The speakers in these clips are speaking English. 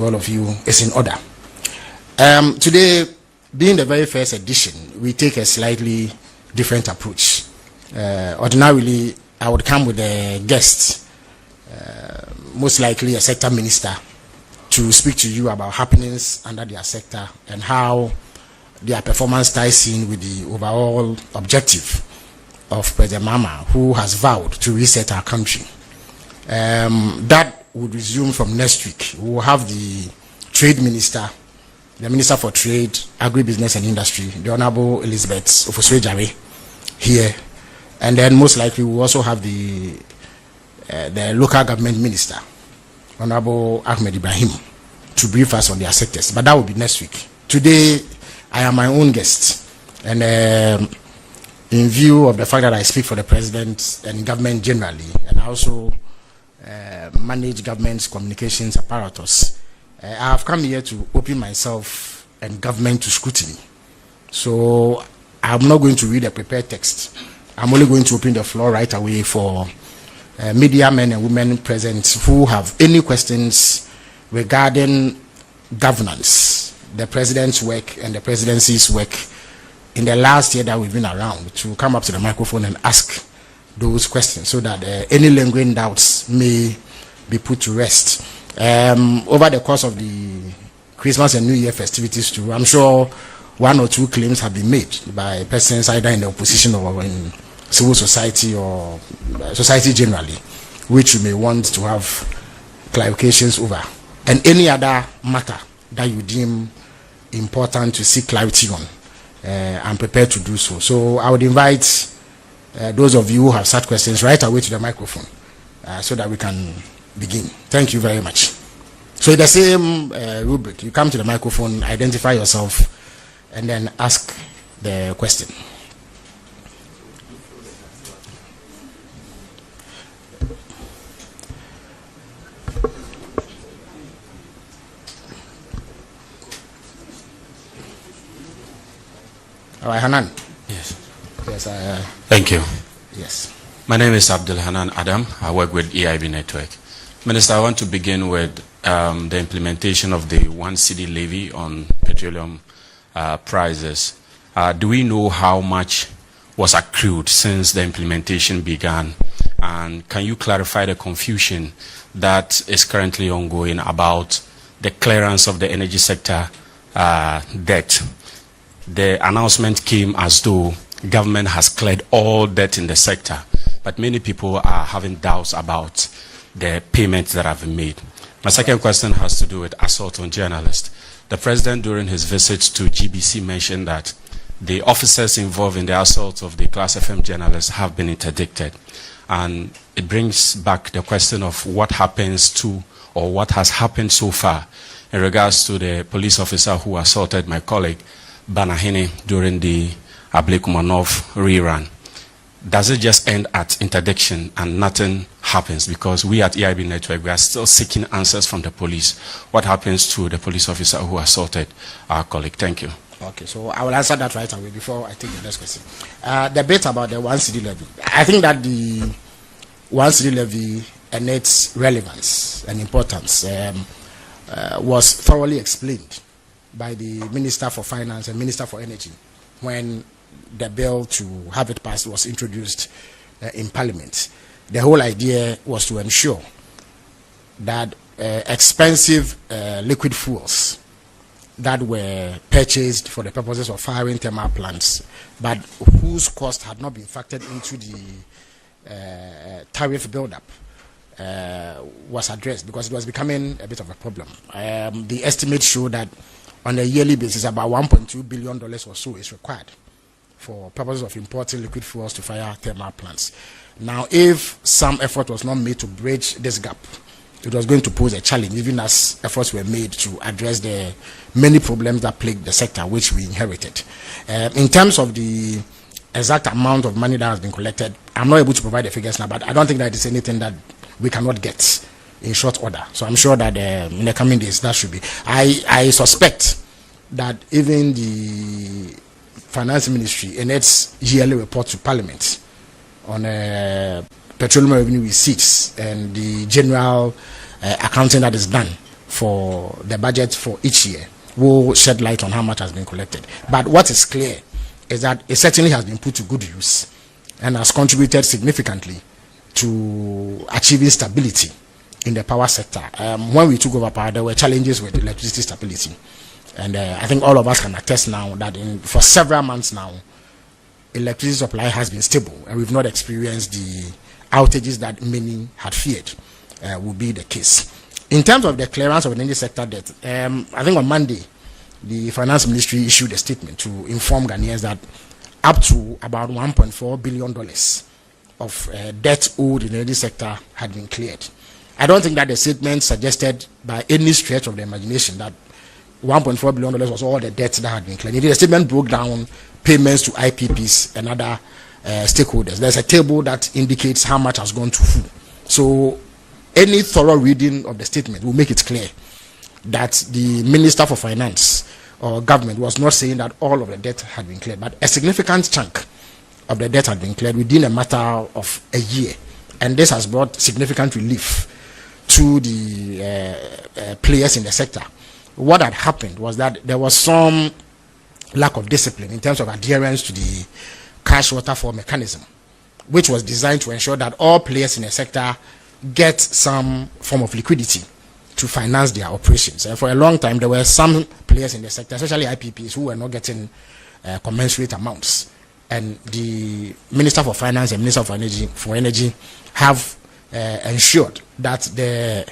all of you is in order. Today, being the very first edition, we take a slightly different approach. Ordinarily, I would come with a guest, most likely a sector minister, to speak to you about happenings under their sector and how their performance ties in with the overall objective of President Mahama, who has vowed to reset our country. That would resume from next week. We will have the Trade Minister, the Minister for Trade, Agribusiness and Industry, the Honorable Elizabeth Ofosu here, and then most likely we will also have the Local Government Minister, Honorable Ahmed Ibrahim, to brief us on their sectors. But that will be next week. Today, I am my own guest, and in view of the fact that I speak for the President and government generally, and I also manage government's communications apparatus, I have come here to open myself and government to scrutiny. So I'm not going to read a prepared text. I'm only going to open the floor right away for media men and women present who have any questions regarding governance, the President's work and the Presidency's work in the last year that we've been around, to come up to the microphone and ask those questions so that any lingering doubts may be put to rest. Over the course of the Christmas and New Year festivities too, I'm sure one or two claims have been made by persons either in the opposition or in civil society or society generally, which you may want to have clarifications over. And any other matter that you deem important to seek clarity on, I'm prepared to do so. So I would invite those of you who have such questions right away to the microphone so that we can begin. Thank you very much. So the same rubric, you come to the microphone, identify yourself, and then ask the question. All right, Hanan. Yes. Yes. Thank you. Yes. My name is Abdul Hanan Adam. I work with EIB Network. Minister, I want to begin with the implementation of the 1 cedi levy on petroleum prices. Do we know how much was accrued since the implementation began? And can you clarify the confusion that is currently ongoing about the clearance of the energy sector debt? The announcement came as though government has cleared all debt in the sector, but many people are having doubts about the payments that have been made. My second question has to do with assault on journalists. The President, during his visit to GBC, mentioned that the officers involved in the assault of the Class FM journalists have been interdicted. And it brings back the question of what happens to, or what has happened so far in regards to the police officer who assaulted my colleague Banahene during the Ablekumanov rerun. Does it just end at interdiction and nothing happens? Because we at EIB Network, we are still seeking answers from the police. What happens to the police officer who assaulted our colleague? Thank you. Okay, so I will answer that right away before I take the next question. The bit about the 1 cedi levy. I think that the 1 cedi levy and its relevance and importance was thoroughly explained by the Minister for Finance and Minister for Energy when the bill to have it passed was introduced in Parliament. The whole idea was to ensure that expensive liquid fuels that were purchased for the purposes of firing thermal plants, but whose cost had not been factored into the tariff buildup, was addressed, because it was becoming a bit of a problem. The estimates show that on a yearly basis, about $1.2 billion or so is required for purposes of importing liquid fuels to fire thermal plants. Now, if some effort was not made to bridge this gap, it was going to pose a challenge, even as efforts were made to address the many problems that plagued the sector, which we inherited. In terms of the exact amount of money that has been collected, I'm not able to provide the figures now, but I don't think that it's anything that we cannot get in short order. So I'm sure that in the coming days that should be. I suspect that even the Finance Ministry in its yearly report to Parliament on petroleum revenue receipts and the general accounting that is done for the budget for each year will shed light on how much has been collected. But what is clear is that it certainly has been put to good use and has contributed significantly to achieving stability in the power sector. When we took over power, there were challenges with electricity stability. And I think all of us can attest now that for several months now, electricity supply has been stable, and we've not experienced the outages that many had feared would be the case. In terms of the clearance of the energy sector debt, I think on Monday, the Finance Ministry issued a statement to inform Ghanaians that up to about $1.4 billion of debt owed in the energy sector had been cleared. I don't think that the statement suggested by any stretch of the imagination that $1.4 billion was all the debt that had been cleared. The statement broke down payments to IPPs and other stakeholders. There's a table that indicates how much has gone to who. So any thorough reading of the statement will make it clear that the Minister for Finance or government was not saying that all of the debt had been cleared, but a significant chunk of the debt had been cleared within a matter of a year. And this has brought significant relief to the players in the sector. What had happened was that there was some lack of discipline in terms of adherence to the cash waterfall mechanism, which was designed to ensure that all players in the sector get some form of liquidity to finance their operations. And for a long time, there were some players in the sector, especially IPPs, who were not getting commensurate amounts. And the Minister for Finance and Minister for Energy have ensured that the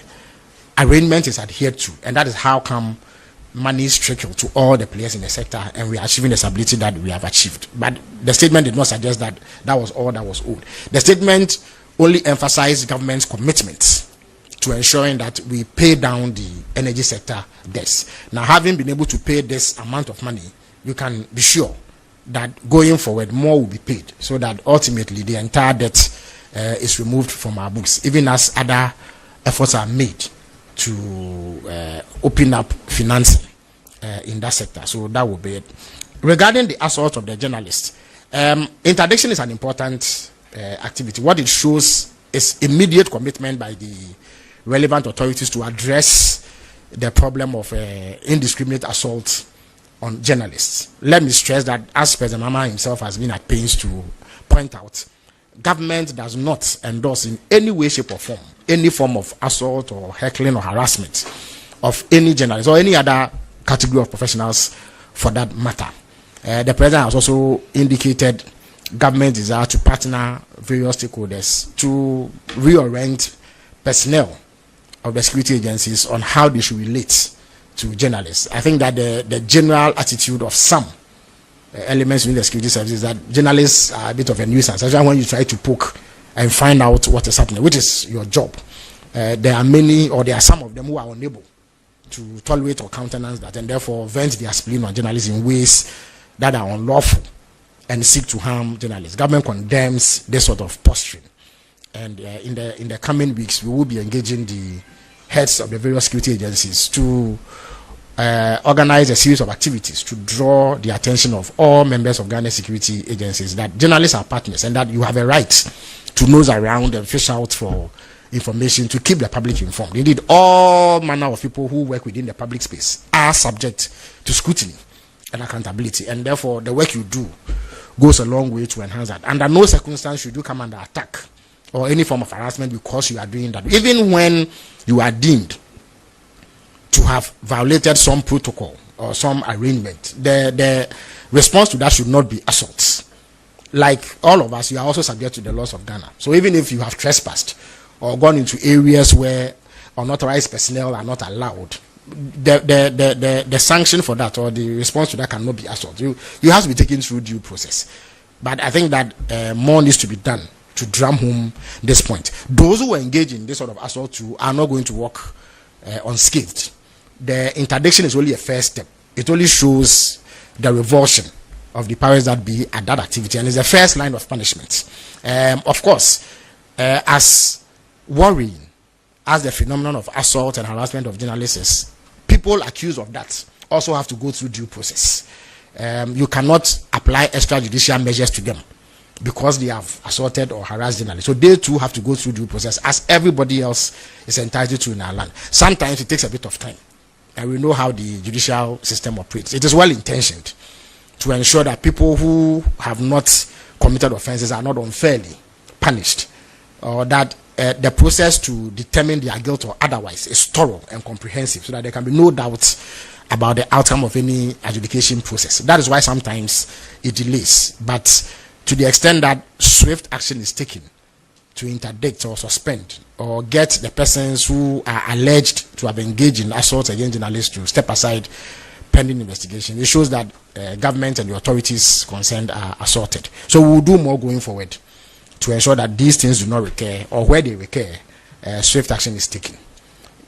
arrangement is adhered to, and that is how come money is trickled to all the players in the sector, and we are achieving the stability that we have achieved. But the statement did not suggest that that was all that was owed. The statement only emphasized government's commitment to ensuring that we pay down the energy sector debts. Now, having been able to pay this amount of money, you can be sure that going forward more will be paid, so that ultimately the entire debt is removed from our books, even as other efforts are made to open up financing in that sector. So that will be it. Regarding the assault of the journalists, interdiction is an important activity. What it shows is immediate commitment by the relevant authorities to address the problem of indiscriminate assault on journalists. Let me stress that, as President Mahama himself has been at pains to point out, government does not endorse in any way, shape or form any form of assault or heckling or harassment of any journalist or any other category of professionals for that matter. The President has also indicated government's desire to partner various stakeholders to reorient personnel of the security agencies on how they should relate to journalists. I think that the general attitude of some elements in the security services that journalists are a bit of a nuisance, especially when you try to poke and find out what is happening, which is your job. There are many, or there are some of them who are unable to tolerate or countenance that, and therefore vent their spleen on journalists in ways that are unlawful and seek to harm journalists. Government condemns this sort of posturing, and in the coming weeks we will be engaging the heads of the various security agencies to organize a series of activities to draw the attention of all members of Ghana security agencies that journalists are partners, and that you have a right to nose around and fish out for information to keep the public informed. Indeed, all manner of people who work within the public space are subject to scrutiny and accountability, and therefore the work you do goes a long way to enhance that. Under no circumstance should you come under attack or any form of harassment because you are doing that, even when you are deemed to have violated some protocol or some arrangement. The response to that should not be assault. Like all of us, you are also subject to the laws of Ghana. So even if you have trespassed or gone into areas where unauthorized personnel are not allowed, the sanction for that or the response to that cannot be assault. You have to be taken through due process. But I think that more needs to be done to drum home this point. Those who engage in this sort of assault too are not going to walk unscathed. The interdiction is only a first step. It only shows the revulsion of the powers that be at that activity, and is the first line of punishment. Of course, as worrying as the phenomenon of assault and harassment of journalists is, people accused of that also have to go through due process. You cannot apply extrajudicial measures to them because they have assaulted or harassed journalists. So they too have to go through due process as everybody else is entitled to in our land. Sometimes it takes a bit of time, and we know how the judicial system operates. It is well intentioned to ensure that people who have not committed offenses are not unfairly punished, or that the process to determine their guilt or otherwise is thorough and comprehensive, so that there can be no doubt about the outcome of any adjudication process. That is why sometimes it delays, but to the extent that swift action is taken to interdict or suspend or get the persons who are alleged to have engaged in assaults against journalists to step aside pending investigation, it shows that government and the authorities concerned are assaulted. So we will do more going forward to ensure that these things do not recur, or where they recur, swift action is taken.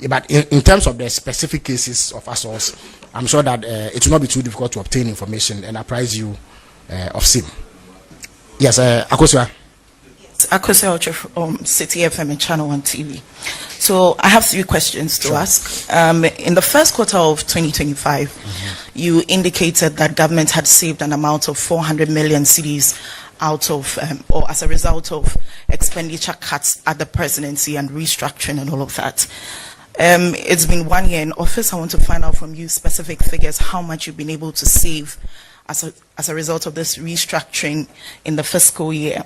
But in terms of the specific cases of assaults, I'm sure that it will not be too difficult to obtain information and apprise you of same. Yes, Akosua. Yes, Akosua Ocho from City FM and Channel 1 TV. So I have 3 questions to ask. In the first quarter of 2025, you indicated that government had saved an amount of 400 million cedis out of, or as a result of expenditure cuts at the presidency and restructuring and all of that. It's been 1 year in office. I want to find out from you specific figures, how much you've been able to save as a result of this restructuring in the fiscal year.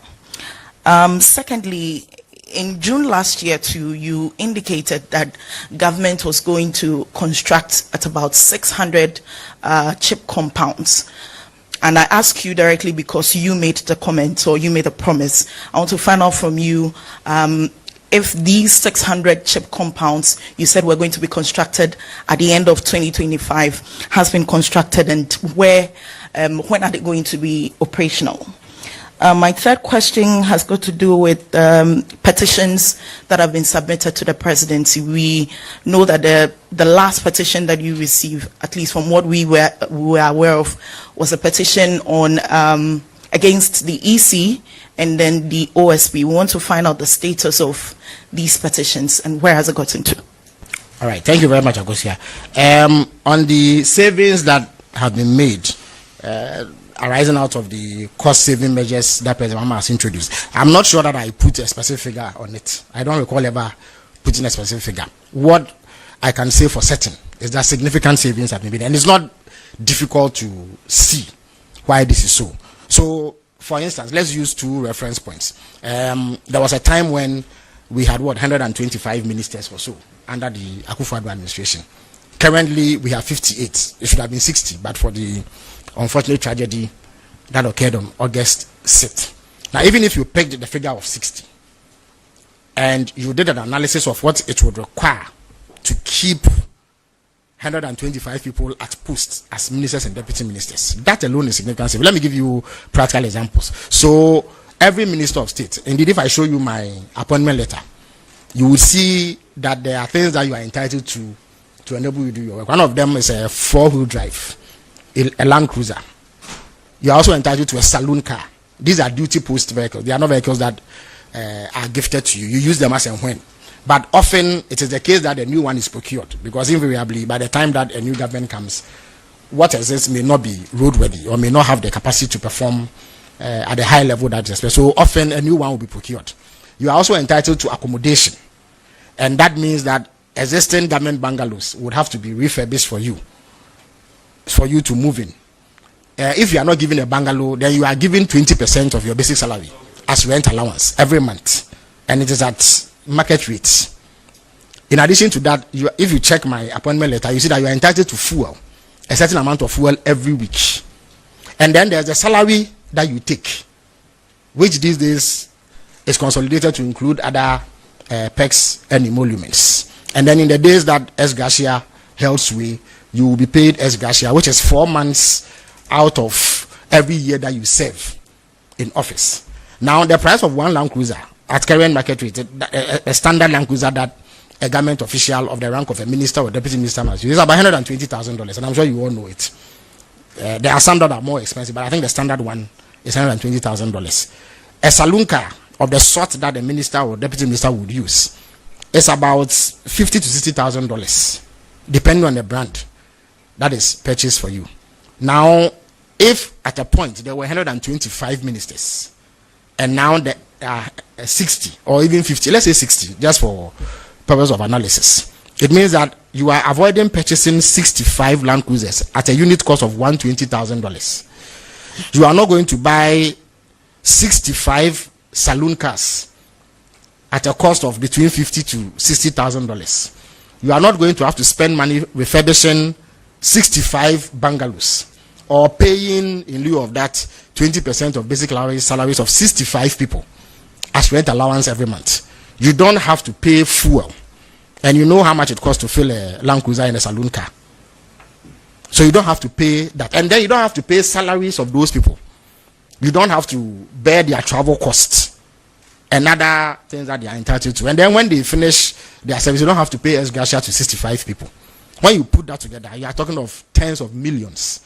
Secondly, in June last year too, you indicated that government was going to construct at about 600 chip compounds. And I ask you directly because you made the comment, or you made a promise. I want to find out from you if these 600 chip compounds you said were going to be constructed at the end of 2025 has been constructed, and when are they going to be operational? My third question has got to do with petitions that have been submitted to the presidency. We know that the last petition that you received, at least from what we were aware of, was a petition on against the EC and then the OSP. We want to find out the status of these petitions and where has it gotten to. All right, thank you very much, Agosia. On the savings that have been made arising out of the cost-saving measures that President Mahama has introduced, I'm not sure that I put a specific figure on it. I don't recall ever putting a specific figure. What I can say for certain is that significant savings have been made, and it's not difficult to see why this is so. So, for instance, let's use 2 reference points. There was a time when we had 125 ministers or so under the Akufo-Addo administration. Currently, we have 58. It should have been 60, but for the unfortunate tragedy that occurred on August 6th. Now, even if you pegged the figure of 60 and you did an analysis of what it would require to keep 125 people at posts as ministers and deputy ministers, that alone is significant. Let me give you practical examples. So, every minister of state, indeed, if I show you my appointment letter, you will see that there are things that you are entitled to enable you to do your work. One of them is a 4-wheel drive, a Land Cruiser. You are also entitled to a saloon car. These are duty post vehicles. They are not vehicles that are gifted to you. You use them as and when. But often it is the case that a new one is procured, because invariably by the time that a new government comes, what exists may not be roadworthy or may not have the capacity to perform at a high level that is expected. So often a new one will be procured. You are also entitled to accommodation, and that means that existing government bungalows would have to be refurbished for you to move in. If you are not given a bungalow, then you are given 20% of your basic salary as rent allowance every month, and it is at market rates. In addition to that, if you check my appointment letter, you see that you are entitled to fuel, a certain amount of fuel every week. And then there's a salary that you take, which these days is consolidated to include other perks and emoluments. And then in the days that ex gratia held sway, you will be paid ex gratia, which is 4 months out of every year that you serve in office. Now, the price of one Land Cruiser at current market rate, a standard Land Cruiser that a government official of the rank of a minister or deputy minister must use, is about $120,000, and I'm sure you all know it. There are some that are more expensive, but I think the standard one is $120,000. A saloon car of the sort that the minister or deputy minister would use is about $50,000 to $60,000, depending on the brand that is purchased for you. Now, if at a point there were 125 ministers and now there are 60 or even 50, let's say 60, just for purpose of analysis. It means that you are avoiding purchasing 65 Land Cruisers at a unit cost of $120,000. You are not going to buy 65 saloon cars at a cost of between $50,000 to $60,000. You are not going to have to spend money refurbishing 65 bungalows or paying in lieu of that 20% of basic salaries of 65 people as rent allowance every month. You don't have to pay fuel, and you know how much it costs to fill a Land Cruiser in a saloon car. So you don't have to pay that, and then you don't have to pay salaries of those people. You don't have to bear their travel costs and other things that they are entitled to. And then when they finish their service, you don't have to pay ex gratia to 65 people. When you put that together, you are talking of tens of millions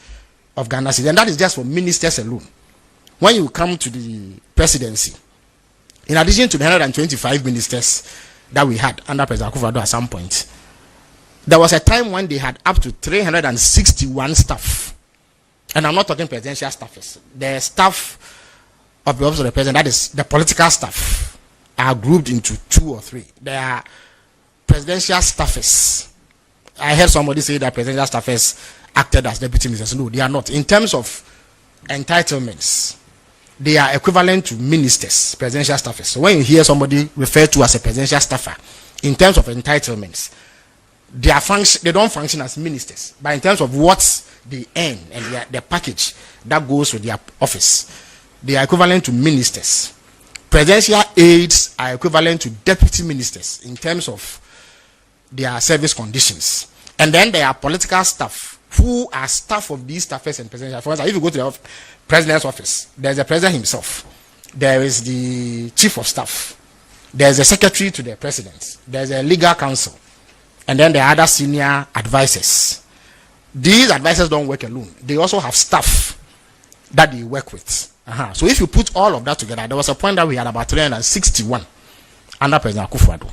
of Ghana cedis, and that is just for ministers alone. When you come to the presidency, in addition to the 125 ministers that we had under President Akufo-Addo at some point, there was a time when they had up to 361 staff. And I'm not talking presidential staffers. The staff of the office of the president, that is the political staff, are grouped into 2 or 3. There are presidential staffers. I heard somebody say that presidential staffers acted as deputy ministers. No, they are not. In terms of entitlements, they are equivalent to ministers, presidential staffers. So when you hear somebody referred to as a presidential staffer, in terms of entitlements, they don't function as ministers, but in terms of what they earn and their package that goes with their office, they are equivalent to ministers. Presidential aides are equivalent to deputy ministers in terms of their service conditions. And then there are political staff who are staff of these staffers and presidential. For instance, if you go to the president's office, there's the president himself, there is the chief of staff, there's a secretary to the president, there's a legal counsel, and then there are other senior advisors. These advisors don't work alone. They also have staff that they work with. So if you put all of that together, there was a point that we had about 361 under President Akufo-Addo.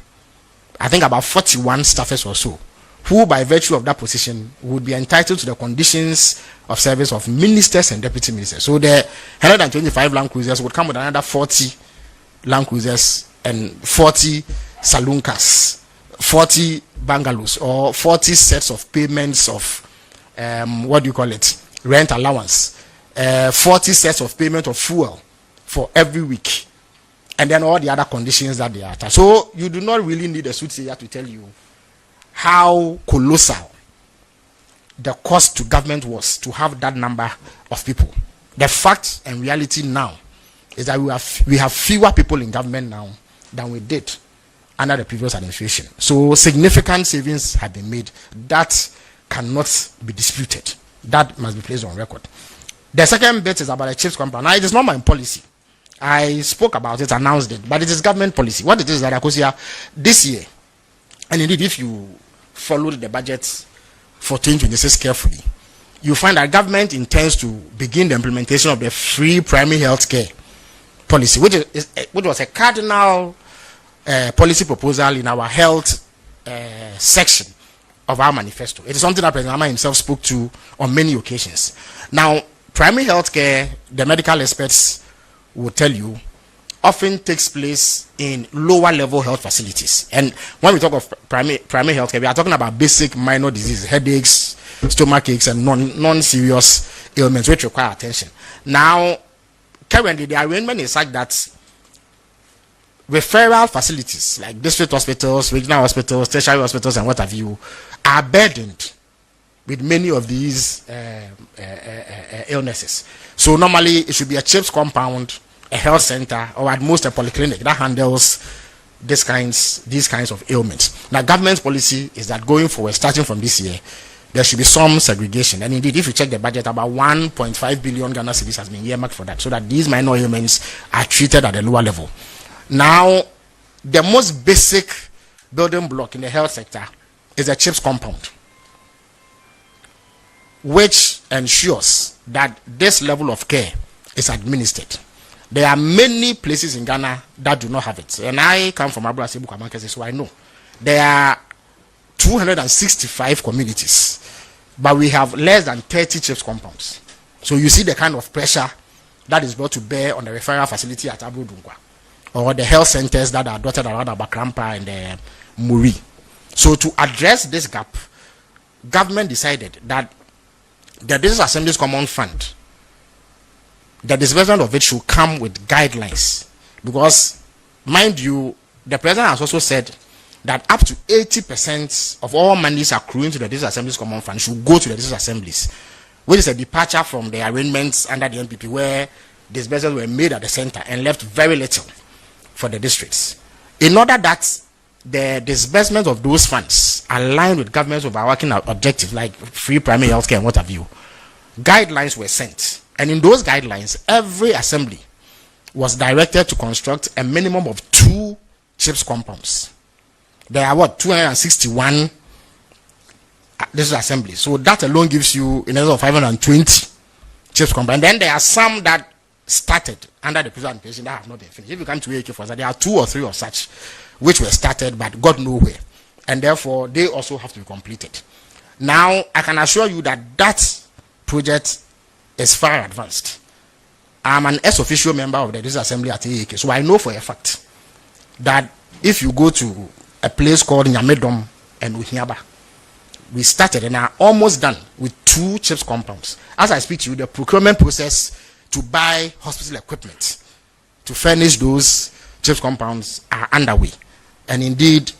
I think about 41 staffers or so, who by virtue of that position would be entitled to the conditions of service of ministers and deputy ministers. So the 125 Land Cruisers would come with another 40 Land Cruisers and 40 saloon cars, 40 bungalows, or 40 sets of payments of rent allowance, 40 sets of payment of fuel for every week, and then all the other conditions that they are attached. So you do not really need a soothsayer to tell you how colossal the cost to government was to have that number of people. The fact and reality now is that we have fewer people in government now than we did under the previous administration. So significant savings have been made. That cannot be disputed. That must be placed on record. The second bit is about a chips compound. Now, it is not my policy. I spoke about it, announced it, but it is government policy. What it is that Akosia, this year, and indeed if you followed the budget for 2026 carefully, you find that government intends to begin the implementation of the free primary health care policy, which was a cardinal policy proposal in our health section of our manifesto. It is something that President Ama himself spoke to on many occasions. Now, primary health care, the medical experts will tell you, often takes place in lower level health facilities. And when we talk of primary health care, we are talking about basic minor diseases, headaches, stomach aches, and non-serious ailments which require attention. Now, currently, the arrangement is such that referral facilities like district hospitals, regional hospitals, tertiary hospitals, and what have you, are burdened with many of these illnesses. So normally it should be a CHIPS compound, a health center, or at most a polyclinic that handles these kinds of ailments. Now, government's policy is that going forward, starting from this year, there should be some segregation. And indeed, if you check the budget, about 1.5 billion Ghana cedis has been earmarked for that, so that these minor ailments are treated at a lower level. Now, the most basic building block in the health sector is a CHIPS compound, which ensures that this level of care is administered. There are many places in Ghana that do not have it. And I come from Abra Sebu Kwamankese, so I know. There are 265 communities, but we have less than 30 CHIPS compounds. So you see the kind of pressure that is brought to bear on the referral facility at Abu Dunkwa, or the health centers that are dotted around Abakrampa and Muri. So to address this gap, government decided that the District Assembly's Common Fund, the disbursement of it should come with guidelines, because, mind you, the president has also said that up to 80% of all monies accruing to the District Assembly's Common Fund should go to the District Assemblies, which is a departure from the arrangements under the NPP where disbursements were made at the center and left very little for the districts. In order that the disbursement of those funds align with government's overarching objectives like free primary health care and what have you, guidelines were sent. And in those guidelines, every assembly was directed to construct a minimum of 2 CHIPS compounds. There are 261 district assemblies. So that alone gives you in excess of 520 CHIPS compounds. And then there are some that started under the previous administration that have not been finished. If you come to AK for that, there are 2 or 3 of such which were started but got nowhere. And therefore, they also have to be completed. Now, I can assure you that that project is far advanced. I'm an ex-officio member of the district assembly at AK, so I know for a fact that if you go to a place called Nyamedom and Uhiaba, we started and are almost done with 2 CHIPS compounds. As I speak to you, the procurement process to buy hospital equipment to furnish those CHIPS compounds are underway. And indeed,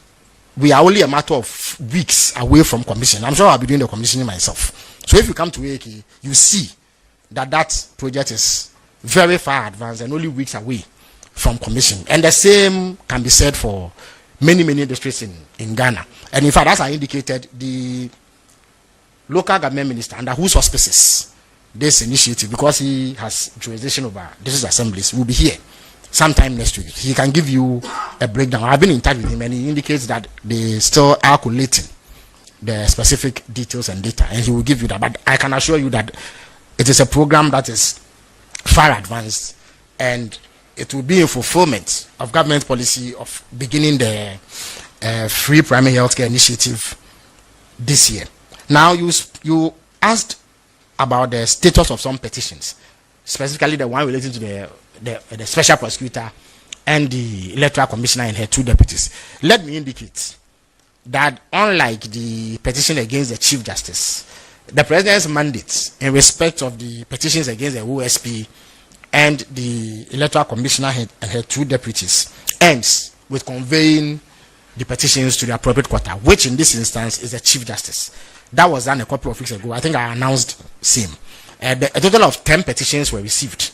we are only a matter of weeks away from commission. I'm sure I'll be doing the commissioning myself. So if you come to AK, you see that that project is very far advanced and only weeks away from commission. And the same can be said for many districts in Ghana. And in fact, as I indicated, the local government minister, under whose auspices this initiative, because he has jurisdiction over district assemblies, will be here sometime next week. He can give you a breakdown. I've been in touch with him and he indicates that they still are collating the specific details and data, and he will give you that. But I can assure you that it is a program that is far advanced, and it will be in fulfillment of government policy of beginning the free primary healthcare initiative this year. Now, you asked about the status of some petitions, specifically the one relating to the special prosecutor and the electoral commissioner and her 2 deputies. Let me indicate that unlike the petition against the chief justice, the president's mandate in respect of the petitions against the OSP and the electoral commissioner and her 2 deputies ends with conveying the petitions to the appropriate quarter, which in this instance is the chief justice. That was done a couple of weeks ago. I think I announced same. A total of 10 petitions were received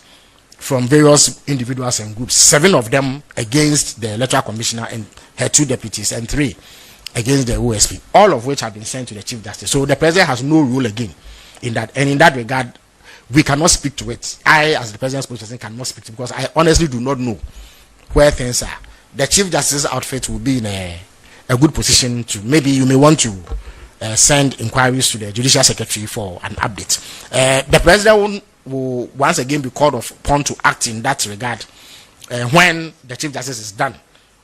from various individuals and groups, 7 of them against the electoral commissioner and her 2 deputies, and 3 against the OSP, all of which have been sent to the chief justice. So the president has no role again in that, and in that regard, we cannot speak to it. I, as the president's spokesperson, cannot speak to it because I honestly do not know where things are. The chief justice's outfit will be in a good position to, maybe you may want to send inquiries to the judicial secretary for an update. The president will once again be called upon to act in that regard when the chief justice is done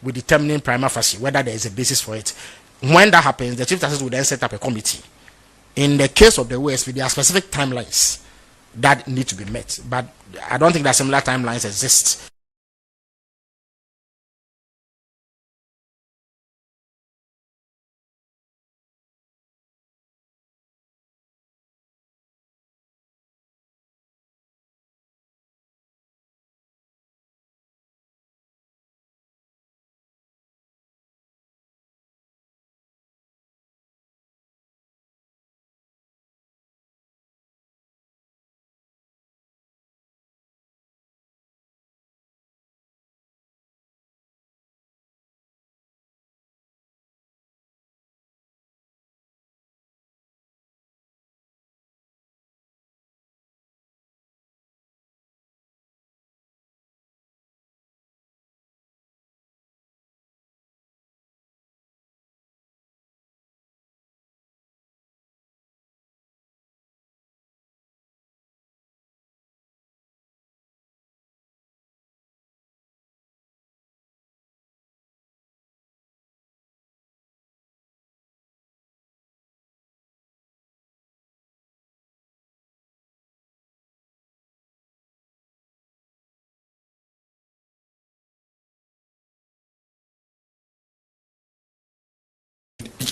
with determining prima facie whether there is a basis for it. When that happens, the chief justice will then set up a committee. In the case of the OSP, there are specific timelines that need to be met, but I don't think that similar timelines exist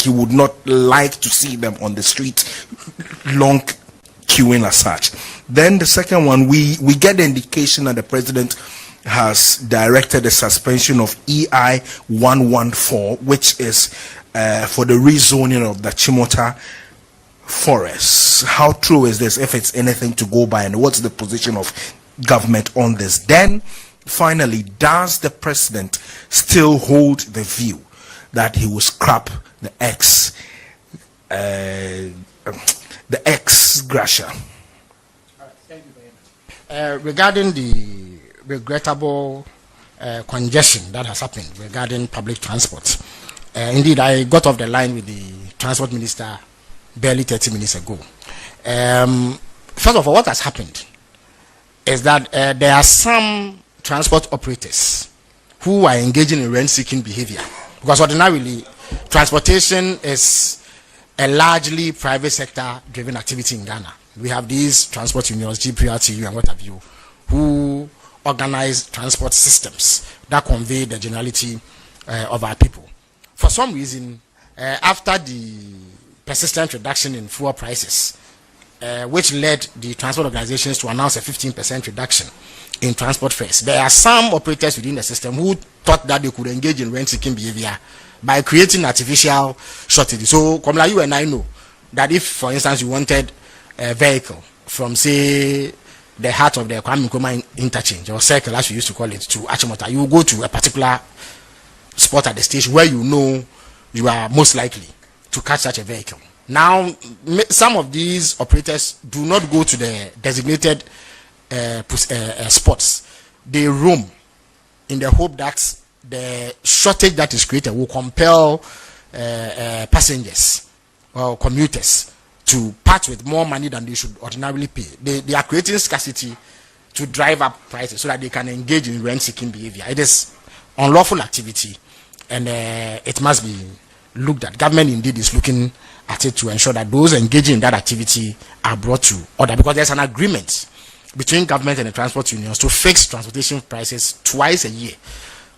he would not like to see them on the street, long queuing as such. Then the second one, we get the indication that the president has directed the suspension of EI 114, which is for the rezoning of the Chimota forests. How true is this, if it's anything to go by, and what's the position of government on this? Then finally, does the president still hold the view that he will scrap the ex gratia? Regarding the regrettable congestion that has happened regarding public transport, indeed, I got off the line with the transport minister barely 30 minutes ago. First of all, what has happened is that there are some transport operators who are engaging in rent-seeking behavior, because ordinarily transportation is a largely private sector driven activity in Ghana. We have these transport unions, GPRTU and what have you, who organize transport systems that convey the generality of our people. For some reason, after the persistent reduction in fuel prices, which led the transport organizations to announce a 15% reduction in transport fares, there are some operators within the system who thought that they could engage in rent-seeking behavior by creating artificial shortages. So, Komla, you and I know that if, for instance, you wanted a vehicle from, say, the heart of the Kwame Nkrumah interchange, or circle as we used to call it, to Achimota, you will go to a particular spot at the station where you know you are most likely to catch such a vehicle. Now, some of these operators do not go to the designated spots. They roam in the hope that the shortage that is created will compel passengers or commuters to part with more money than they should ordinarily pay. They are creating scarcity to drive up prices so that they can engage in rent-seeking behavior. It is unlawful activity, and it must be looked at. Government indeed is looking at it to ensure that those engaging in that activity are brought to order, because there's an agreement between government and the transport unions to fix transportation prices twice a year,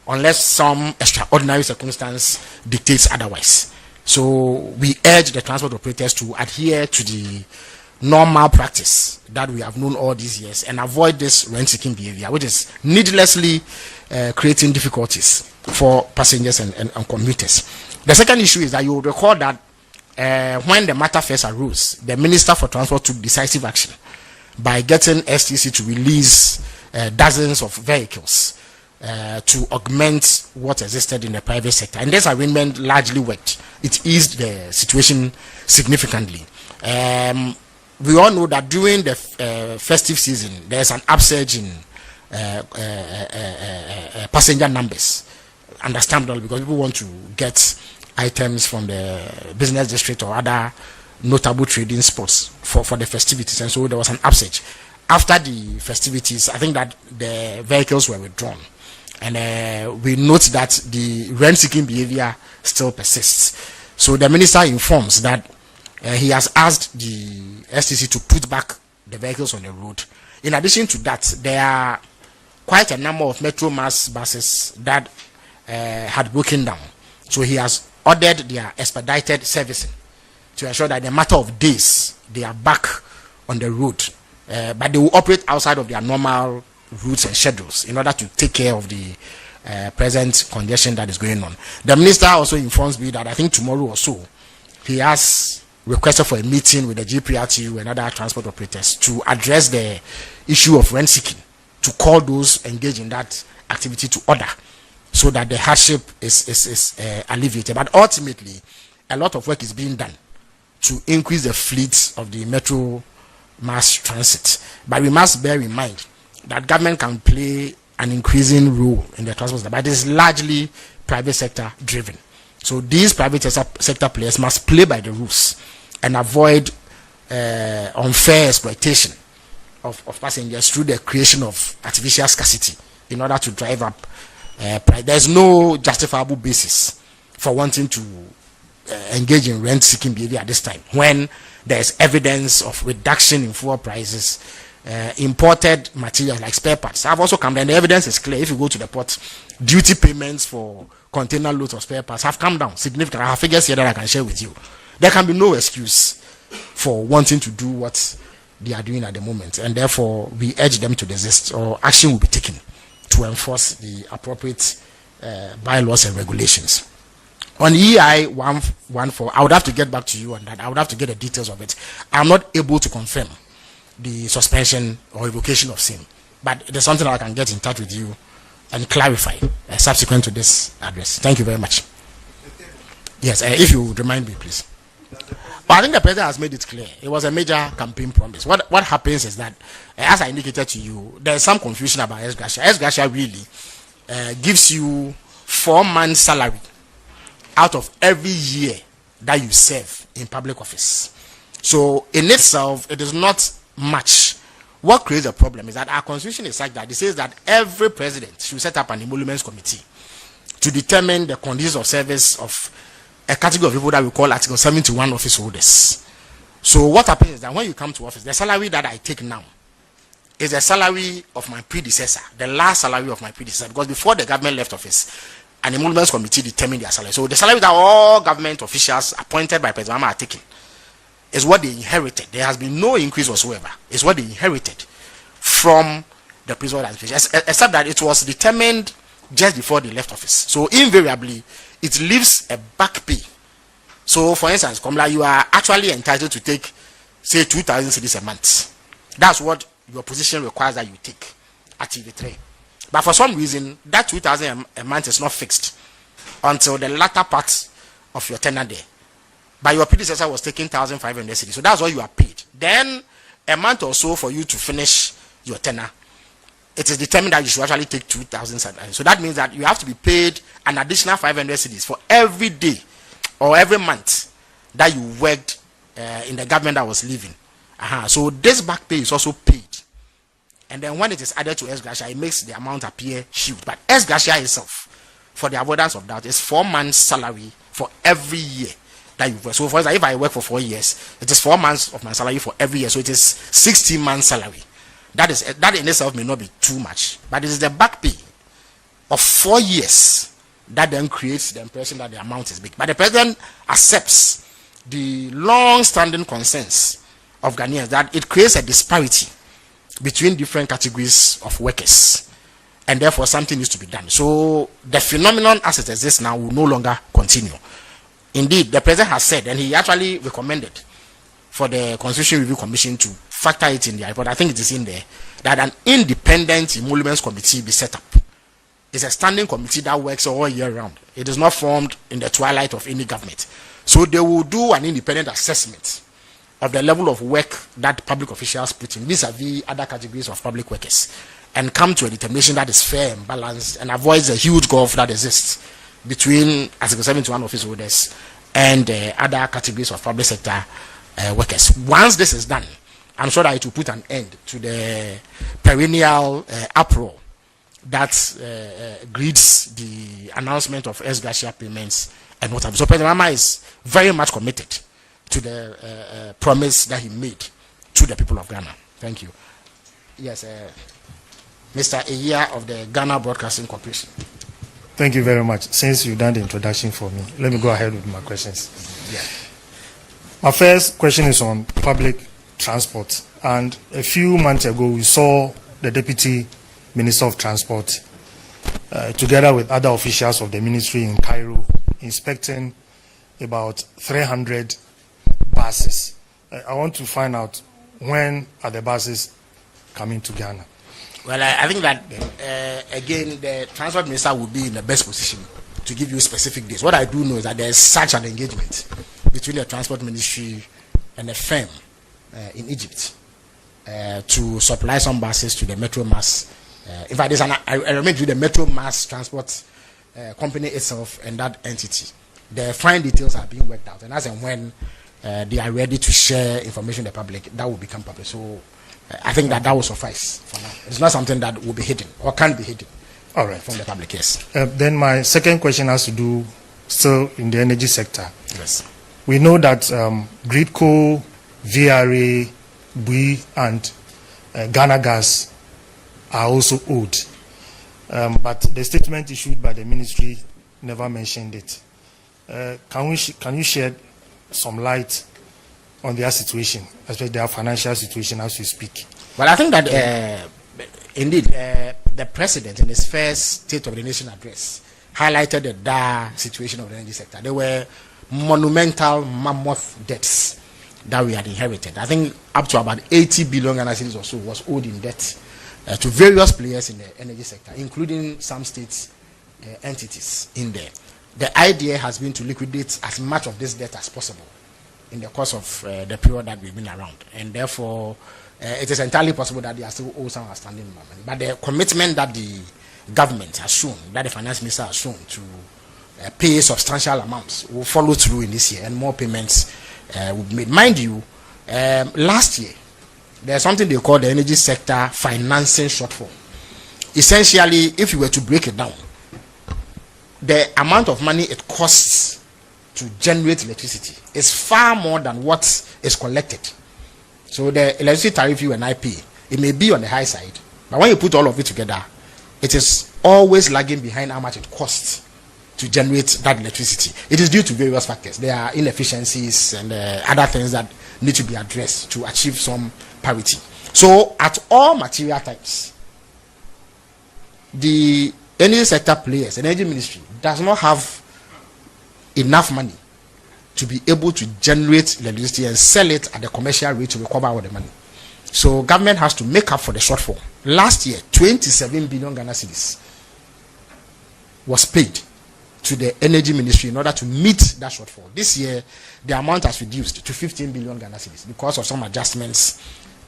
unless some extraordinary circumstance dictates otherwise. So we urge the transport operators to adhere to the normal practice that we have known all these years and avoid this rent-seeking behavior, which is needlessly creating difficulties for passengers and commuters. The second issue is that you will recall that when the matter first arose, the Minister for Transport took decisive action by getting STC to release dozens of vehicles to augment what existed in the private sector. And this arrangement largely worked. It eased the situation significantly. We all know that during the festive season, there's an upsurge in passenger numbers. Understandable, because people want to get items from the business district or other notable trading spots for the festivities, and so there was an upsurge. After the festivities, I think that the vehicles were withdrawn, and we note that the rent-seeking behavior still persists. So the minister informs that he has asked the STC to put back the vehicles on the road. In addition to that, there are quite a number of Metro Mass buses that had broken down. So he has ordered their expedited servicing to ensure that in a matter of days they are back on the road, but they will operate outside of their normal routes and schedules in order to take care of the present congestion that is going on. The minister also informs me that I think tomorrow or so he has requested for a meeting with the GPRTU and other transport operators to address the issue of rent seeking, to call those engaged in that activity to order, so that the hardship is alleviated. But ultimately, a lot of work is being done to increase the fleet of the Metro Mass Transit. But we must bear in mind that government can play an increasing role in the transport sector, but it is largely private sector driven. So these private sector players must play by the rules and avoid unfair exploitation of passengers through the creation of artificial scarcity in order to drive up price. There's no justifiable basis for wanting to engage in rent-seeking behavior at this time, when there's evidence of reduction in fuel prices, imported materials like spare parts. I've also come, and the evidence is clear. If you go to the port, duty payments for container loads of spare parts have come down significantly. I have figures here that I can share with you. There can be no excuse for wanting to do what they are doing at the moment, and therefore we urge them to desist, or action will be taken to enforce the appropriate bylaws and regulations. On EI 114, I would have to get back to you on that. I would have to get the details of it. I'm not able to confirm the suspension or revocation of SIM, but it is something I can get in touch with you and clarify subsequent to this address. Thank you very much. Yes, if you would remind me, please. But I think the president has made it clear. It was a major campaign promise. What happens is that, as I indicated to you, there's some confusion about ex-gratia. Ex-gratia really gives you 4 months' salary out of every year that you serve in public office. So in itself, it is not much. What creates a problem is that our constitution is such that it says that every president should set up an emoluments committee to determine the conditions of service of a category of people that we call Article 71 office holders. So what happens is that when you come to office, the salary that I take now is the salary of my predecessor, the last salary of my predecessor, because before the government left office, an emoluments committee determined their salary. So the salary that all government officials appointed by President Mahama are taking is what they inherited. There has been no increase whatsoever. It's what they inherited from the previous administration, except that it was determined just before they left office. So invariably, it leaves a back pay. So for instance, Komla, you are actually entitled to take, say, 2,000 cedis a month. That's what your position requires that you take at TV3. But for some reason, that 2,000 a month is not fixed until the latter part of your tenure there. But your predecessor was taking 1,500 cedis, so that's what you are paid. Then a month or so for you to finish your tenure, it is determined that you should actually take 2,000 cedis. So that means that you have to be paid an additional 500 cedis for every day or every month that you worked in the government that was leaving. So this back pay is also paid. And then when it is added to ex-gratia, it makes the amount appear huge. But ex-gratia itself, for the avoidance of doubt, is 4 months' salary for every year that you work. So for example, if I work for 4 years, it is 4 months of my salary for every year. So it is 16 months' salary. That in itself may not be too much, but it is the back pay of 4 years that then creates the impression that the amount is big. But the president accepts the long-standing concerns of Ghanaians that it creates a disparity between different categories of workers, and therefore something needs to be done. So the phenomenon as it exists now will no longer continue. Indeed, the president has said, and he actually recommended for the Constitution Review Commission to factor it in their report, I think it is in there, that an independent emoluments committee be set up. It's a standing committee that works all year round. It is not formed in the twilight of any government. So they will do an independent assessment of the level of work that public officials put in vis-a-vis other categories of public workers, and come to a determination that is fair and balanced and avoids the huge gulf that exists between Article 71 office holders and other categories of public sector workers. Once this is done, I'm sure that it will put an end to the perennial uproar that greets the announcement of ex-gratia payments and what have you. So President Mahama is very much committed to the promise that he made to the people of Ghana. Thank you. Yes, Mr. Eya of the Ghana Broadcasting Corporation. Thank you very much. Since you've done the introduction for me, let me go ahead with my questions. Yeah. My first question is on public transport. And a few months ago, we saw the Deputy Minister of Transport, together with other officials of the ministry in Cairo, inspecting about 300 buses. I want to find out, when are the buses coming to Ghana? Well, I think that, again, the transport minister will be in the best position to give you specific dates. What I do know is that there is such an engagement between the transport ministry and a firm in Egypt to supply some buses to the Metro Mass. In fact, there's an arrangement with the Metro Mass Transport company itself and that entity. The fine details are being worked out, and as and when they are ready to share information with the public, that will become public. So I think that will suffice for now. It's not something that will be hidden or can be hidden. All right, from the public. Yes. Then my second question has to do still in the energy sector. Yes. We know that Gridco, VRA, BUI, and Ghana Gas are also owed. But the statement issued by the ministry never mentioned it. Can you shed some light on their situation, especially their financial situation as we speak? Well, I think that indeed the president in his first State of the Nation address highlighted the dire situation of the energy sector. There were monumental mammoth debts that we had inherited. I think up to about 80 billion Ghana cedis or so was owed in debt to various players in the energy sector, including some state entities in there. The idea has been to liquidate as much of this debt as possible in the course of the period that we've been around, and therefore it is entirely possible that they are still owe some outstanding money. But the commitment that the government has shown, that the finance minister has shown to pay substantial amounts, will follow through in this year, and more payments will be made. Mind you, last year there's something they call the energy sector financing shortfall. Essentially, if you were to break it down, the amount of money it costs to generate electricity is far more than what is collected. So the electricity tariff you and I pay, it may be on the high side, but when you put all of it together, it is always lagging behind how much it costs to generate that electricity. It is due to various factors. There are inefficiencies and other things that need to be addressed to achieve some parity. So at all material types, the energy sector players, the energy ministry, does not have enough money to be able to generate electricity and sell it at the commercial rate to recover all the money. So government has to make up for the shortfall. Last year, 27 billion Ghana cedis was paid to the energy ministry in order to meet that shortfall. This year, the amount has reduced to 15 billion Ghana cedis because of some adjustments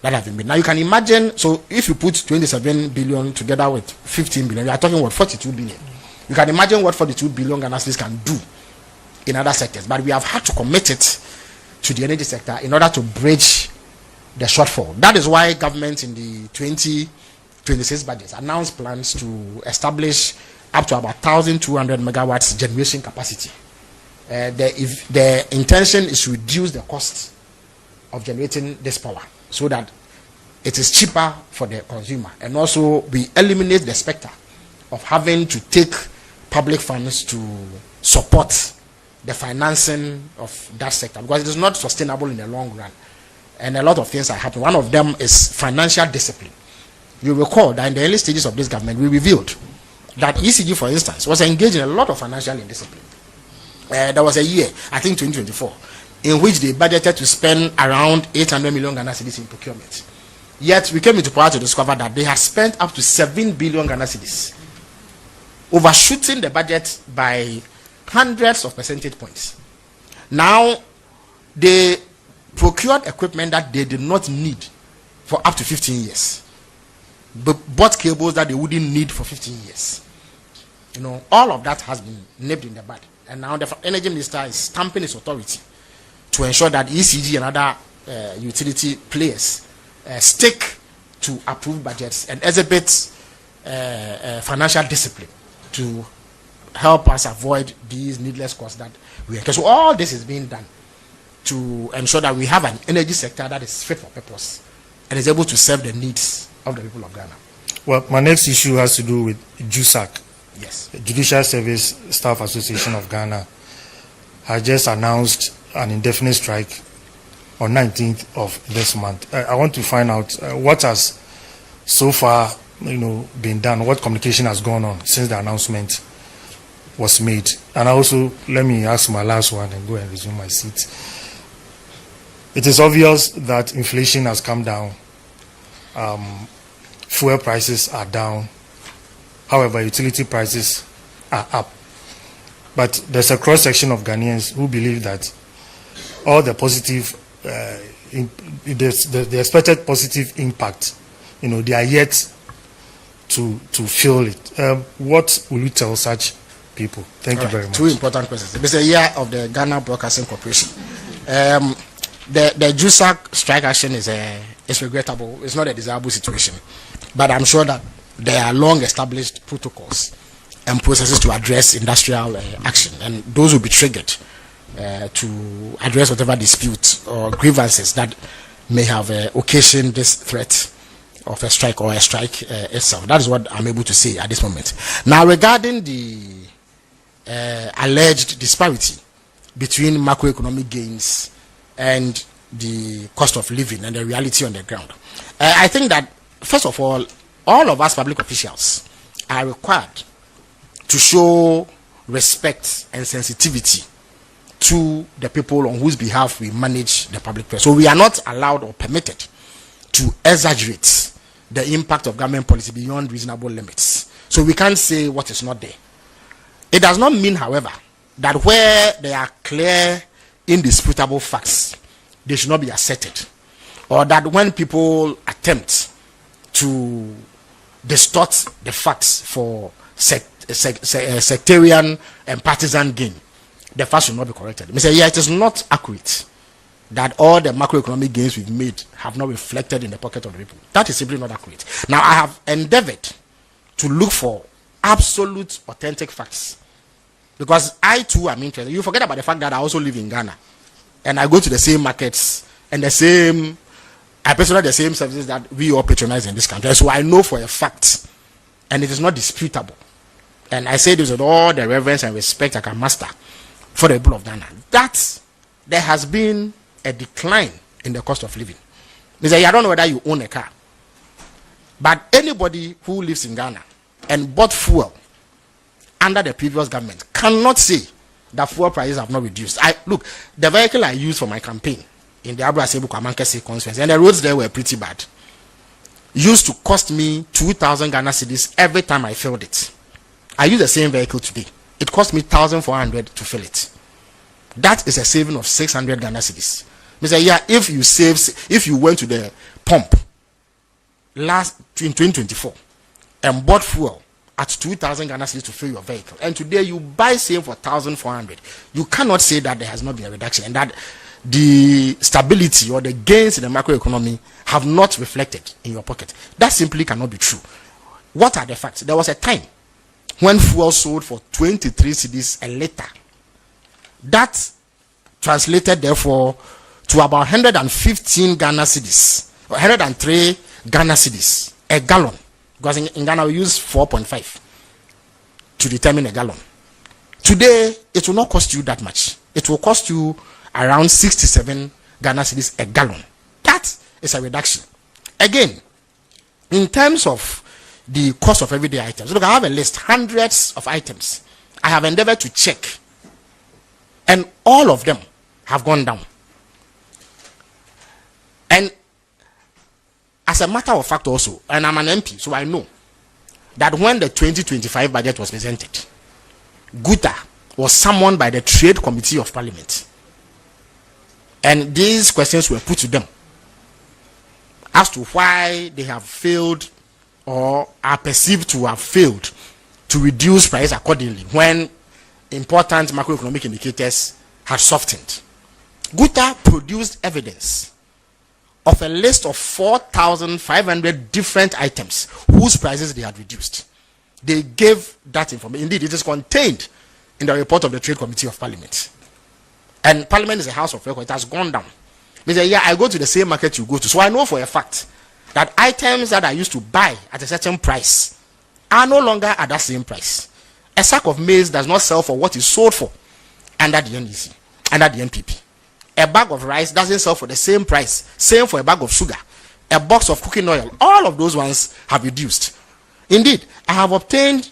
that have been made. Now you can imagine, so if you put 27 billion together with 15 billion, you are talking about 42 billion. You can imagine what 42 billion Ghana cedis can do in other sectors, but we have had to commit it to the energy sector in order to bridge the shortfall. That is why government in the 2026 budget announced plans to establish up to about 1,200 megawatts generation capacity. The intention is to reduce the cost of generating this power so that it is cheaper for the consumer, and also we eliminate the specter of having to take public funds to support the financing of that sector, because it is not sustainable in the long run, and a lot of things are happening. One of them is financial discipline. You recall that in the early stages of this government, we revealed that ECG, for instance, was engaged in a lot of financial indiscipline. There was a year, I think 2024, in which they budgeted to spend around 800 million Ghana cedis in procurement. Yet we came into power to discover that they had spent up to 7 billion Ghana cedis, overshooting the budget by hundreds of percentage points. Now, they procured equipment that they did not need for up to 15 years. But bought cables that they wouldn't need for 15 years. You know, all of that has been nipped in the bud. And now the energy minister is stamping his authority to ensure that ECG and other utility players stick to approved budgets and exhibit financial discipline to help us avoid these needless costs that we incur. So all this is being done to ensure that we have an energy sector that is fit for purpose and is able to serve the needs of the people of Ghana. Well, my next issue has to do with JUSAC. Yes. The Judicial Service Staff Association of Ghana has just announced an indefinite strike on 19th of this month. I want to find out what has so far, been done, what communication has gone on since the announcement was made. And also, let me ask my last one and go and resume my seat. It is obvious that inflation has come down. Fuel prices are down. However, utility prices are up. But there's a cross-section of Ghanaians who believe that all the positive, the expected positive impact, they are yet to feel it. What will you tell such people? Thank you very much. Two important questions. It's a year of the Ghana Broadcasting Corporation. The JUSAC strike action is regrettable. It's not a desirable situation. But I'm sure that there are long-established protocols and processes to address industrial action, and those will be triggered to address whatever disputes or grievances that may have occasioned this threat of a strike or a strike itself. That is what I'm able to say at this moment. Now, regarding the alleged disparity between macroeconomic gains and the cost of living and the reality on the ground. I think that, first of all of us public officials are required to show respect and sensitivity to the people on whose behalf we manage the public purse. So we are not allowed or permitted to exaggerate the impact of government policy beyond reasonable limits. So we can't say what is not there. It does not mean, however, that where there are clear, indisputable facts, they should not be asserted. Or that when people attempt to distort the facts for sectarian and partisan gain, the facts should not be corrected. We say, yeah, it is not accurate that all the macroeconomic gains we've made have not reflected in the pocket of the people. That is simply not accurate. Now, I have endeavored to look for absolute, authentic facts, because I too am interested. You forget about the fact that I also live in Ghana, and I go to the same markets and I personally the same services that we all patronize in this country. So I know for a fact, and it is not disputable. And I say this with all the reverence and respect I can muster for the people of Ghana, that there has been a decline in the cost of living. I don't know whether you own a car, but anybody who lives in Ghana and bought fuel under the previous government cannot say that fuel prices have not reduced. Look, the vehicle I used for my campaign in the Abra Sebu Kwamankese conference, and the roads there were pretty bad, used to cost me 2,000 Ghana cedis every time I filled it. I use the same vehicle today. It cost me 1,400 to fill it. That is a saving of 600 Ghana cedis. Mr. Yeah, if you went to the pump in 2024 and bought fuel at 2,000 Ghana cedis to fill your vehicle, and today you buy same for 1,400, you cannot say that there has not been a reduction and that the stability or the gains in the macroeconomy have not reflected in your pocket. That simply cannot be true. What are the facts? There was a time when fuel sold for 23 cedis a litre. That translated therefore to about 115 Ghana cedis, 103 Ghana cedis a gallon, because in Ghana we use 4.5 to determine a gallon. Today it will not cost you that much. It will cost you around 67 Ghana cedis a gallon. That is a reduction. Again, in terms of the cost of everyday items, look, I have a list, hundreds of items. I have endeavored to check, and all of them have gone down. And as a matter of fact also, and I'm an MP, so I know that when the 2025 budget was presented, Guta was summoned by the Trade Committee of Parliament. And these questions were put to them as to why they have failed or are perceived to have failed to reduce price accordingly when important macroeconomic indicators had softened. Guta produced evidence of a list of 4,500 different items whose prices they had reduced. They gave that information. Indeed, it is contained in the report of the Trade Committee of Parliament. And Parliament is a house of record. It has gone down. Yeah, I go to the same market you go to. So I know for a fact that items that I used to buy at a certain price are no longer at that same price. A sack of maize does not sell for what is sold for under the NDC, under the NPP. A bag of rice doesn't sell for the same price. Same for a bag of sugar. A box of cooking oil. All of those ones have reduced. Indeed, I have obtained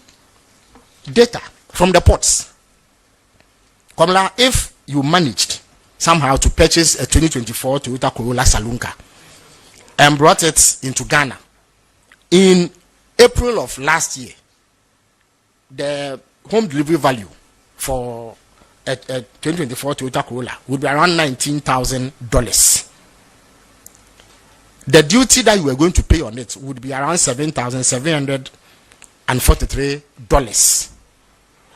data from the ports. Komla, if you managed somehow to purchase a 2024 Toyota Corolla Salunka and brought it into Ghana in April of last year, the home delivery value for a 2024 Toyota Corolla would be around $19,000. The duty that you were going to pay on it would be around $7,743.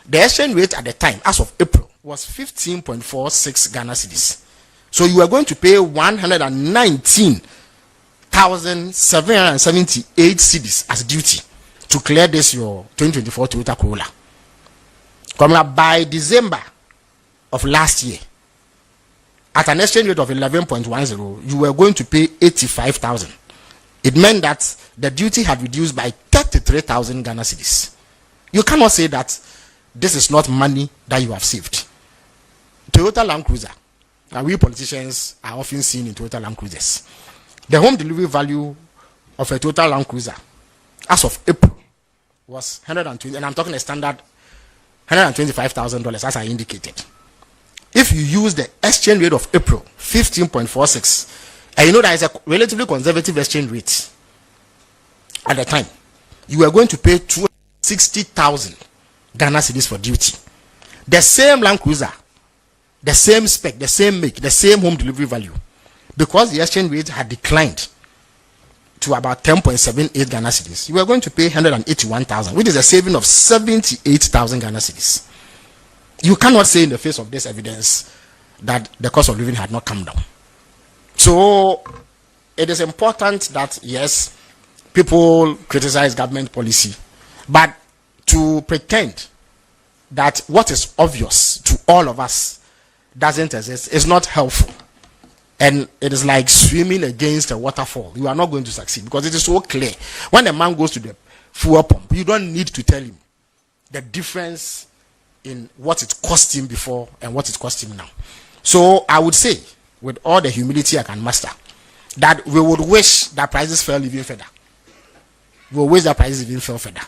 The exchange rate at the time, as of April, was 15.46 Ghana cedis. So you are going to pay 119,778 cedis as duty to clear this your 2024 Toyota Corolla. By December of last year, at an exchange rate of 11.10, you were going to pay 85,000. It meant that the duty had reduced by 33,000 Ghana cedis. You cannot say that this is not money that you have saved. Toyota Land Cruiser, and we politicians are often seen in Toyota Land Cruisers. The home delivery value of a Toyota Land Cruiser as of April was 120, and I'm talking a standard $125,000 as I indicated. If you use the exchange rate of April, 15.46, and you know that is a relatively conservative exchange rate at the time, you are going to pay 260,000 Ghana cedis for duty. The same Land Cruiser, the same spec, the same make, the same home delivery value, because the exchange rate had declined to about 10.78 Ghana cedis, you are going to pay 181,000, which is a saving of 78,000 Ghana cedis. You cannot say in the face of this evidence that the cost of living had not come down. So it is important that, yes, people criticize government policy, but to pretend that what is obvious to all of us doesn't exist is not helpful. And it is like swimming against a waterfall. You are not going to succeed because it is so clear. When a man goes to the fuel pump, you don't need to tell him the difference in what it cost him before and what it cost him now. So I would say, with all the humility I can muster, that we would wish that prices fell even further. We would wish that prices even fell further.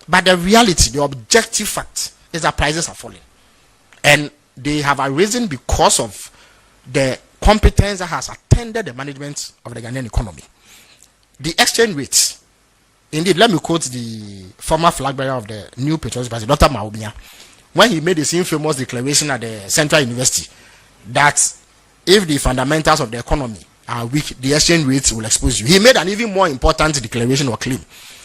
But the reality, the objective fact, is that prices are falling. And they have arisen because of the competence that has attended the management of the Ghanaian economy. The exchange rate, indeed, let me quote the former flag bearer of the new petroleum president, Dr. Maubia, when he made the same famous declaration at the Central University that if the fundamentals of the economy are weak, the exchange rate will expose you. He made an even more important declaration or claim.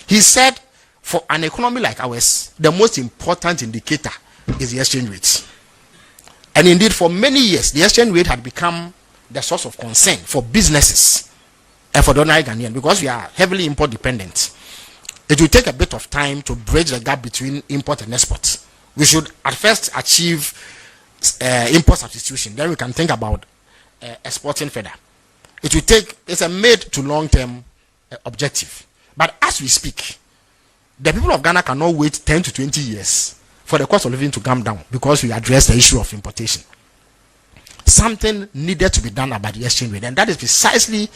He said, for an economy like ours, the most important indicator is the exchange rate. And indeed, for many years, the exchange rate had become the source of concern for businesses and for the ordinary Ghanaian, because we are heavily import dependent. It will take a bit of time to bridge the gap between import and export. We should at first achieve import substitution, then we can think about exporting further. It will take, it's a mid to long term objective. But as we speak, the people of Ghana cannot wait 10 to 20 years for the cost of living to come down because we address the issue of importation. Something needed to be done about the exchange rate, and that is precisely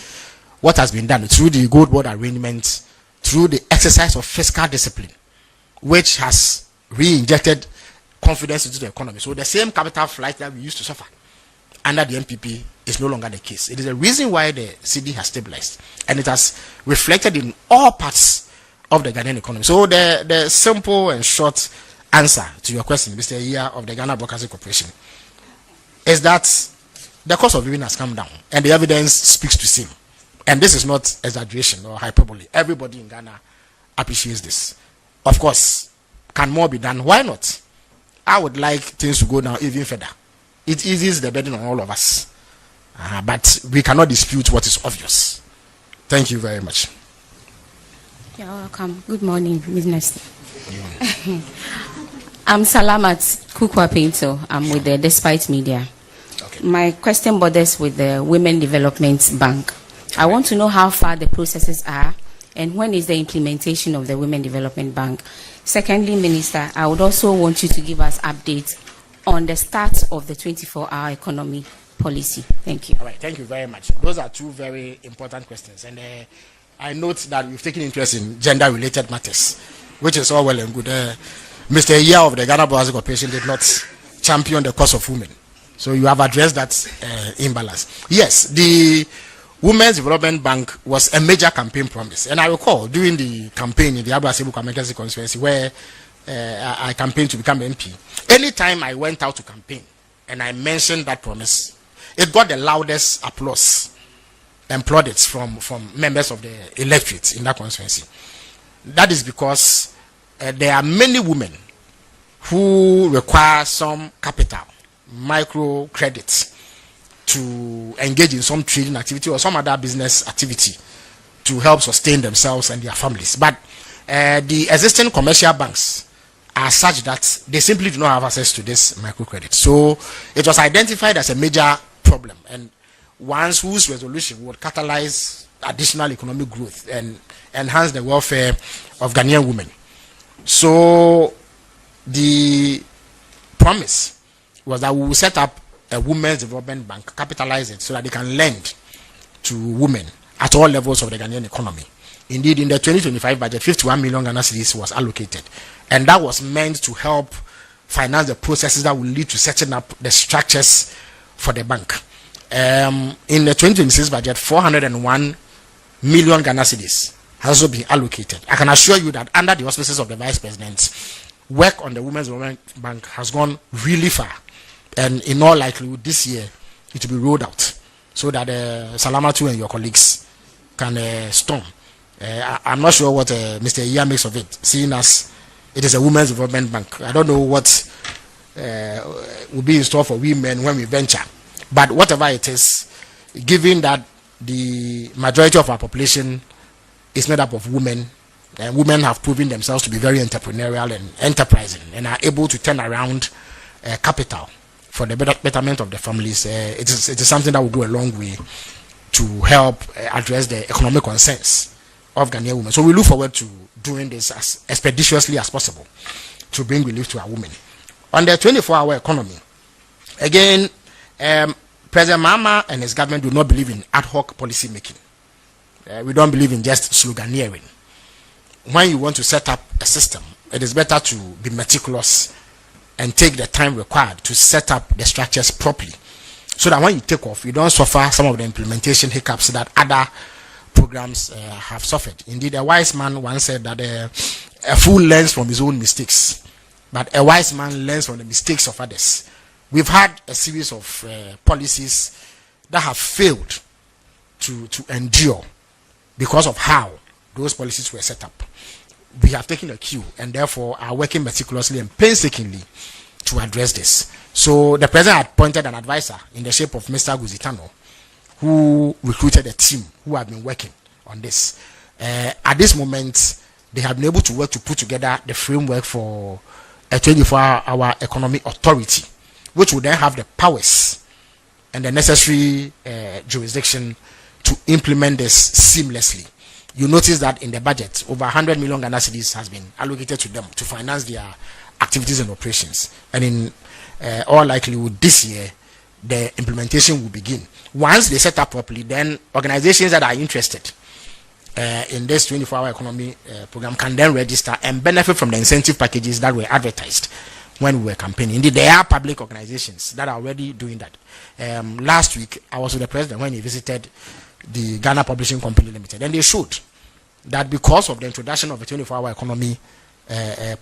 what has been done through the gold board arrangement, through the exercise of fiscal discipline, which has re-injected confidence into the economy. So the same capital flight that we used to suffer under the NPP is no longer the case. It is a reason why the cedi has stabilized, and it has reflected in all parts of the Ghanaian economy. So the simple and short answer to your question, Mr. Iya of the Ghana Broadcasting Corporation, is that the cost of living has come down, and the evidence speaks to same. And this is not exaggeration or hyperbole. Everybody in Ghana appreciates this. Of course, can more be done? Why not? I would like things to go down even further. It eases the burden on all of us. But we cannot dispute what is obvious. Thank you very much. You're welcome. Good morning, Minister. I'm Salamat Kukwapinto. I'm with the Despite Media. Okay. My question borders with the Women Development Bank. I want to know how far the processes are and when is the implementation of the Women Development Bank. Secondly, Minister, I would also want you to give us updates on the start of the 24-hour economy policy. Thank you. All right, thank you very much. Those are two very important questions. And I note that you've taken interest in gender-related matters, which is all well and good. Mr. Iya of the Ghana Broadcasting Corporation did not champion the cause of women. So you have addressed that imbalance. Yes, the Women's Development Bank was a major campaign promise. And I recall during the campaign in the Abra Sebu Kwamekasi constituency where I campaigned to become MP. Anytime I went out to campaign and I mentioned that promise, it got the loudest applause and plaudits from members of the electorate in that constituency. That is because there are many women who require some capital, micro credit, to engage in some trading activity or some other business activity to help sustain themselves and their families. But the existing commercial banks are such that they simply do not have access to this microcredit. So it was identified as a major problem, and one's whose resolution would catalyze additional economic growth and enhance the welfare of Ghanaian women. So the promise was that we will set up a women's development bank, capitalize it so that they can lend to women at all levels of the Ghanaian economy. Indeed, in the 2025 budget, 51 million Ghana cedis was allocated, and that was meant to help finance the processes that will lead to setting up the structures for the bank. In the 2026 budget, 401 million Ghana cedis has also been allocated. I can assure you that under the auspices of the Vice President, work on the Women's Development Bank has gone really far, and in all likelihood this year it will be rolled out so that Salamatu and your colleagues can storm. I'm not sure what Mr. Iya makes of it, seeing as it is a Women's Development Bank. I don't know what will be in store for women when we venture, but whatever it is, given that the majority of our population is made up of women, and women have proven themselves to be very entrepreneurial and enterprising and are able to turn around capital for the betterment of the families. It is something that will go a long way to help address the economic concerns of Ghanaian women. So we look forward to doing this as expeditiously as possible to bring relief to our women. On the 24-hour economy, again, President Mahama and his government do not believe in ad hoc policy making. We don't believe in just sloganeering. When you want to set up a system, it is better to be meticulous and take the time required to set up the structures properly, so that when you take off, you don't suffer some of the implementation hiccups that other programs have suffered. Indeed, a wise man once said that a fool learns from his own mistakes, but a wise man learns from the mistakes of others. We've had a series of policies that have failed to endure because of how those policies were set up. We have taken a cue and therefore are working meticulously and painstakingly to address this. So the president had appointed an advisor in the shape of Mr. Guzitano, who recruited a team who have been working on this. At this moment, they have been able to work to put together the framework for a 24-hour economy authority, which will then have the powers and the necessary jurisdiction to implement this seamlessly. You notice that in the budget, over 100 million Ghana cedis has been allocated to them to finance their activities and operations. And in all likelihood this year, the implementation will begin. Once they set up properly, then organizations that are interested in this 24-hour economy program can then register and benefit from the incentive packages that were advertised when we were campaigning. Indeed, there are public organizations that are already doing that. Last week, I was with the president when he visited the Ghana Publishing Company Limited, and they showed that because of the introduction of a 24-hour economy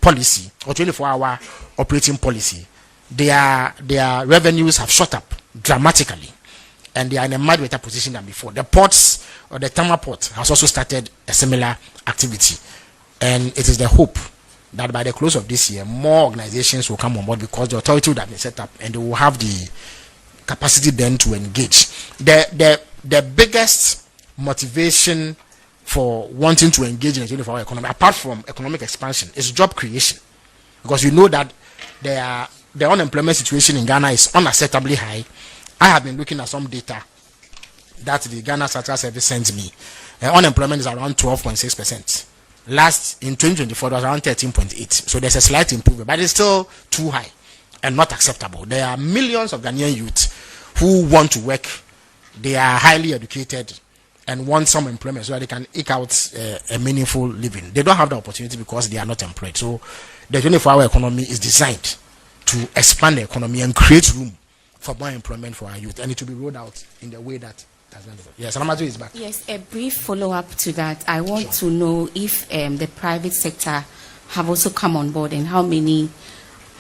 policy or 24-hour operating policy, their revenues have shot up dramatically, and they are in a much better position than before. The ports, or the Tama port, has also started a similar activity, and it is the hope that by the close of this year, more organizations will come on board because the authority would have been set up and they will have the capacity then to engage. The biggest motivation for wanting to engage in the 24-hour economy, apart from economic expansion, is job creation. Because you know that the unemployment situation in Ghana is unacceptably high. I have been looking at some data that the Ghana Statistical Service sends me. Unemployment is around 12.6%. In 2024, it was around 13.8%. So there's a slight improvement, but it's still too high and not acceptable. There are millions of Ghanaian youth who want to work. They are highly educated and want some employment so that they can eke out a meaningful living. They don't have the opportunity because they are not employed. So the 24-hour economy is designed to expand the economy and create room for more employment for our youth, and it will be rolled out in the way that has been developed. Yes, Salamatu is back. Yes, a brief follow-up to that. I want to know if the private sector have also come on board, and how many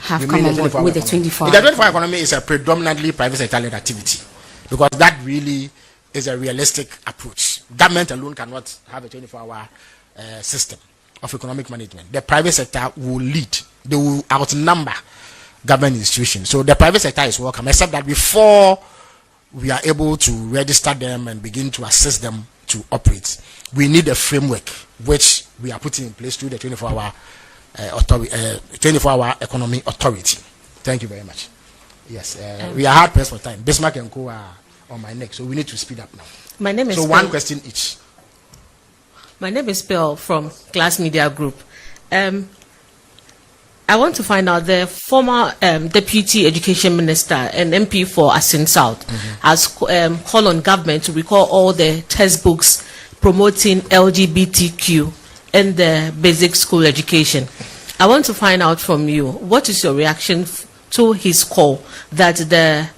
have come on board with the 24-hour. The 24-hour economy is a predominantly private sector-led activity, because that really is a realistic approach. Government alone cannot have a 24-hour system of economic management. The private sector will lead. They will outnumber government institutions. So the private sector is welcome, except that before we are able to register them and begin to assist them to operate, we need a framework which we are putting in place through the 24-hour 24-hour economy authority. Thank you very much. Yes, we are hard pressed for time. Bismarck and Co are on my neck, so we need to speed up now. My name is one question each. My name is Pearl from Class Media Group. I want to find out the former Deputy Education Minister and MP for Asin South has called on government to recall all the textbooks promoting LGBTQ in the basic school education. I want to find out from you, what is your reaction to his call that the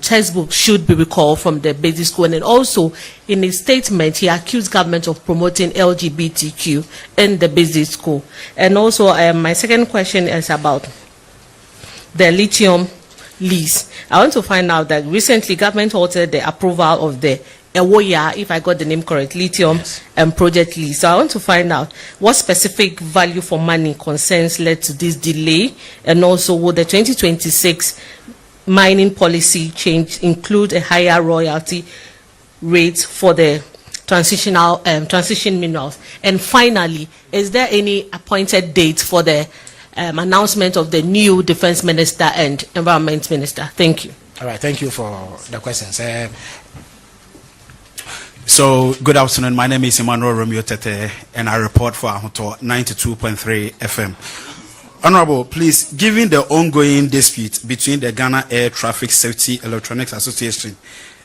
textbook should be recalled from the basic school? And then also, in his statement, he accused government of promoting LGBTQ in the basic school. And also, my second question is about the lithium lease. I want to find out that recently government altered the approval of the Ewoya, if I got the name correct, lithium project lease. So I want to find out what specific value for money concerns led to this delay, and also would the 2026 mining policy change include a higher royalty rate for the transition minerals? And finally, is there any appointed date for the announcement of the new defense minister and environment minister? Thank you. All right, thank you for the questions. So, good afternoon. My name is Emmanuel Romeo Tete, and I report for Ahoto 92.3 FM. Honorable, please, given the ongoing dispute between the Ghana Air Traffic Safety Electronics Association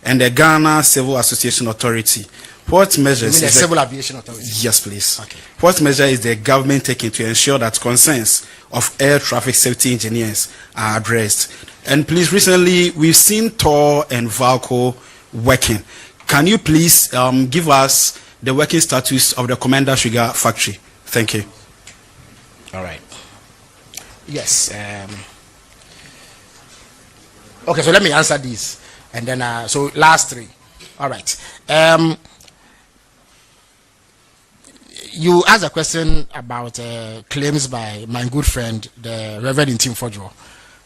and the Ghana Civil Association Authority, what measures... You mean the Civil Aviation Authority? Yes, please. Okay. What measure is the government taking to ensure that concerns of air traffic safety engineers are addressed? And please, recently, we've seen TOR and VALCO working. Can you please give us the working status of the Commander Sugar Factory? Thank you. All right. Yes. Okay, so let me answer these, and then so last three. All right. You asked a question about claims by my good friend, the Reverend Tim Fodjo,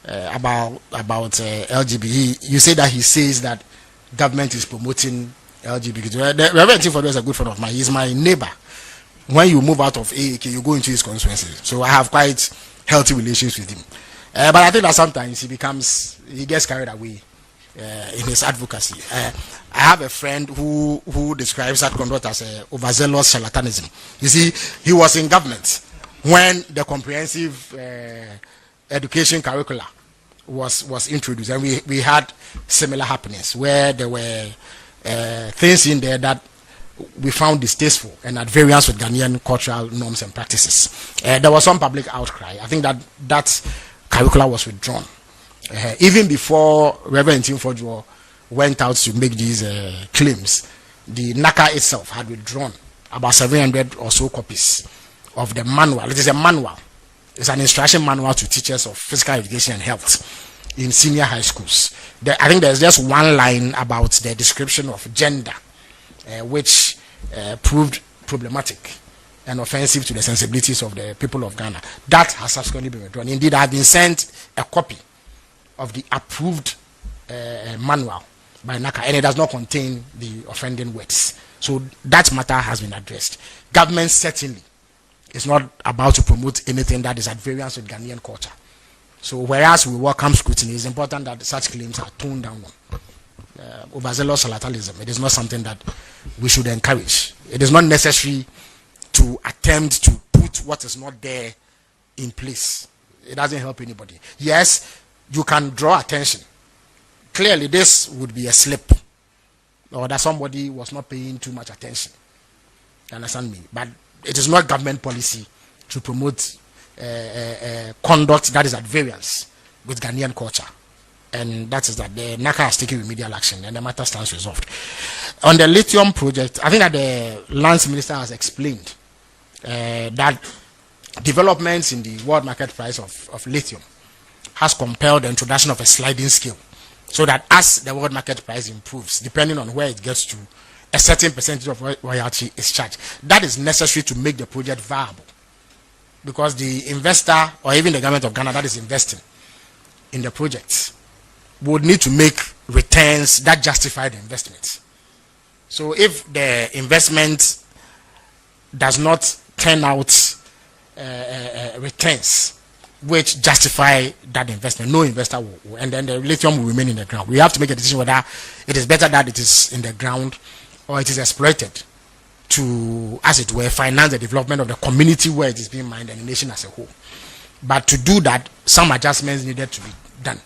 about LGBT. You say that he says that government is promoting LGBT. The Reverend Tim Fodjo is a good friend of mine. He's my neighbor. When you move out of AAK, you go into his constituency. So I have quite healthy relations with him. But I think that sometimes he gets carried away in his advocacy. I have a friend who describes that conduct as overzealous charlatanism. You see, he was in government when the comprehensive education curricula was introduced, and we had similar happenings where there were things in there that we found distasteful and at variance with Ghanaian cultural norms and practices. There was some public outcry. I think that curricula was withdrawn. Even before Reverend Tim Fodjo went out to make these claims, the NACA itself had withdrawn about 700 or so copies of the manual. It is a manual. It's an instruction manual to teachers of physical education and health in senior high schools. I think there's just one line about the description of gender, which proved problematic and offensive to the sensibilities of the people of Ghana. That has subsequently been withdrawn. Indeed, I have been sent a copy of the approved manual by NACA, and it does not contain the offending words. So that matter has been addressed. Government certainly is not about to promote anything that is at variance with Ghanaian culture. So whereas we welcome scrutiny, it's important that such claims are toned down on. Overzealous charlatanism, it is not something that we should encourage. It is not necessary to attempt to put what is not there in place. It doesn't help anybody. Yes, you can draw attention. Clearly, this would be a slip, or that somebody was not paying too much attention. You understand me? But it is not government policy to promote conduct that is at variance with Ghanaian culture. And that is that the NACA has taken remedial action and the matter stands resolved. On the lithium project, I think that the Lands Minister has explained that developments in the world market price of lithium has compelled the introduction of a sliding scale, so that as the world market price improves, depending on where it gets to, a certain percentage of royalty is charged. That is necessary to make the project viable, because the investor or even the government of Ghana that is investing in the project would need to make returns that justify the investment. So if the investment does not turn out returns which justify that investment, no investor will, and then the lithium will remain in the ground. We have to make a decision whether it is better that it is in the ground or it is exploited to, as it were, finance the development of the community where it is being mined and the nation as a whole. But to do that, some adjustments needed to be done.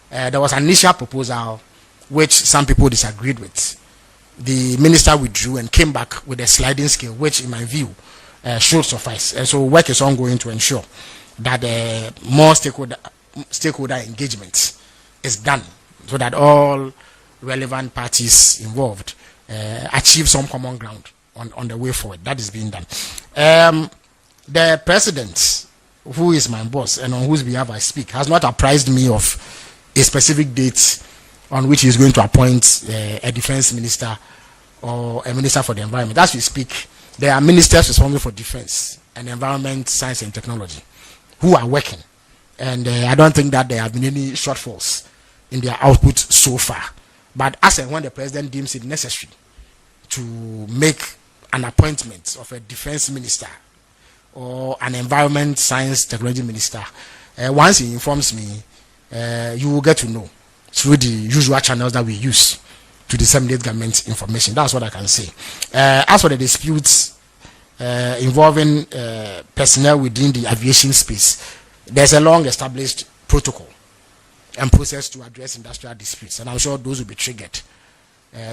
There was an initial proposal which some people disagreed with. The minister withdrew and came back with a sliding scale, which in my view should suffice. And so work is ongoing to ensure that more stakeholder engagement is done so that all relevant parties involved achieve some common ground on the way forward. That is being done. The president, who is my boss and on whose behalf I speak, has not apprised me of a specific date on which he is going to appoint a defense minister or a minister for the environment. As we speak, there are ministers responsible for defense and environment, science and technology who are working. And I don't think that there have been any shortfalls in their output so far. But as and when the president deems it necessary to make an appointment of a defense minister or an environment, science, technology minister, once he informs me, you will get to know through the usual channels that we use to disseminate government information. That's what I can say. As for the disputes involving personnel within the aviation space, there's a long established protocol and process to address industrial disputes, and I'm sure those will be triggered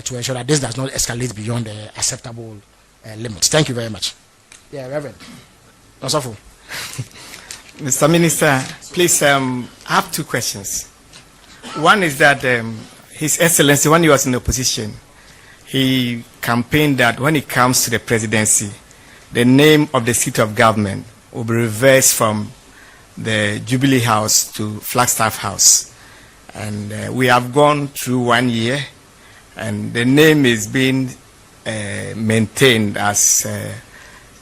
to ensure that this does not escalate beyond the acceptable limits. Thank you very much. Yeah, Reverend. Osofo. Mr. Minister, please, I have two questions. One is that His Excellency, when he was in opposition, he campaigned that when it comes to the presidency, the name of the seat of government will be reversed from the Jubilee House to Flagstaff House. And we have gone through 1 year, and the name is being maintained as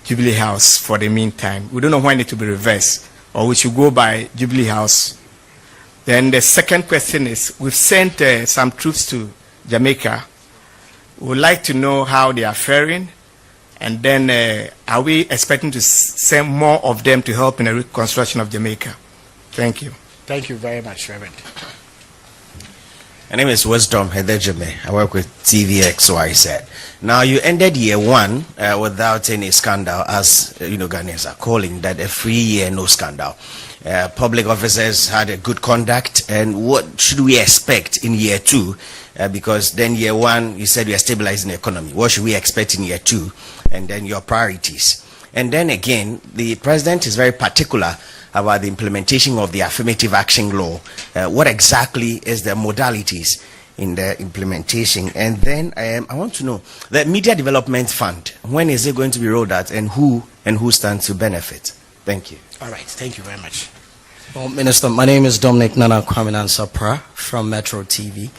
Jubilee House for the meantime. We don't know when it will be reversed, or we should go by Jubilee House. Then the second question is, we've sent some troops to Jamaica. We would like to know how they are faring, and then are we expecting to send more of them to help in the reconstruction of Jamaica? Thank you. Thank you very much, Reverend. My name is Wisdom Hedejime. I work with TVXYZ. Now, you ended year one without any scandal, as Ghanaians are calling that a free year, no scandal. Public officers had a good conduct, and what should we expect in year two? Because then year one, you said we are stabilizing the economy. What should we expect in year two? And then your priorities. And then again, the president is very particular about the implementation of the affirmative action law. What exactly is the modalities in the implementation? And then I want to know the Media Development Fund, when is it going to be rolled out, and who stands to benefit? Thank you. All right, thank you very much. Well, Minister, my name is Dominic Nana Kwame Sapra from Metro TV.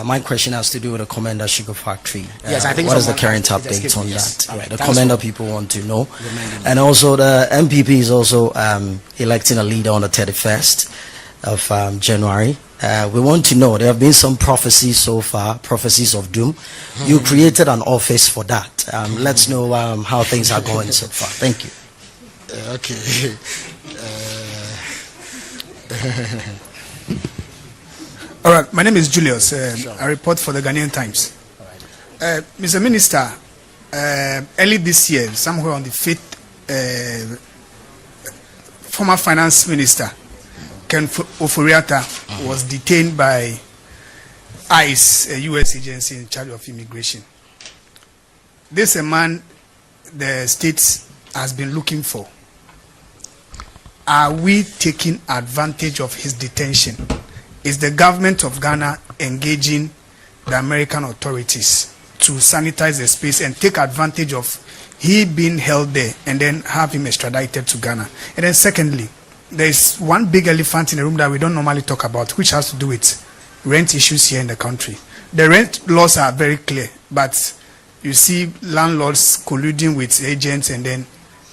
My question has to do with the Commander Sugar Factory. Yes, I think what is the current update on that? Right, the Commander people want to know. And also the MPP is also electing a leader on the 31st of January. We want to know, there have been some prophecies so far, prophecies of doom. You created an office for that. Let's know how things are going so far. Thank you. Okay. All right, my name is Julius. I report for the Ghanaian Times. Mr. Minister, early this year, somewhere on the 5th, former Finance Minister Ken Oforiatta was detained by ICE, a U.S. agency in charge of immigration. This is a man the state has been looking for. Are we taking advantage of his detention? Is the government of Ghana engaging the American authorities to sanitize the space and take advantage of he being held there and then have him extradited to Ghana? And then secondly, there is one big elephant in the room that we don't normally talk about, which has to do with rent issues here in the country. The rent laws are very clear, but you see landlords colluding with agents and then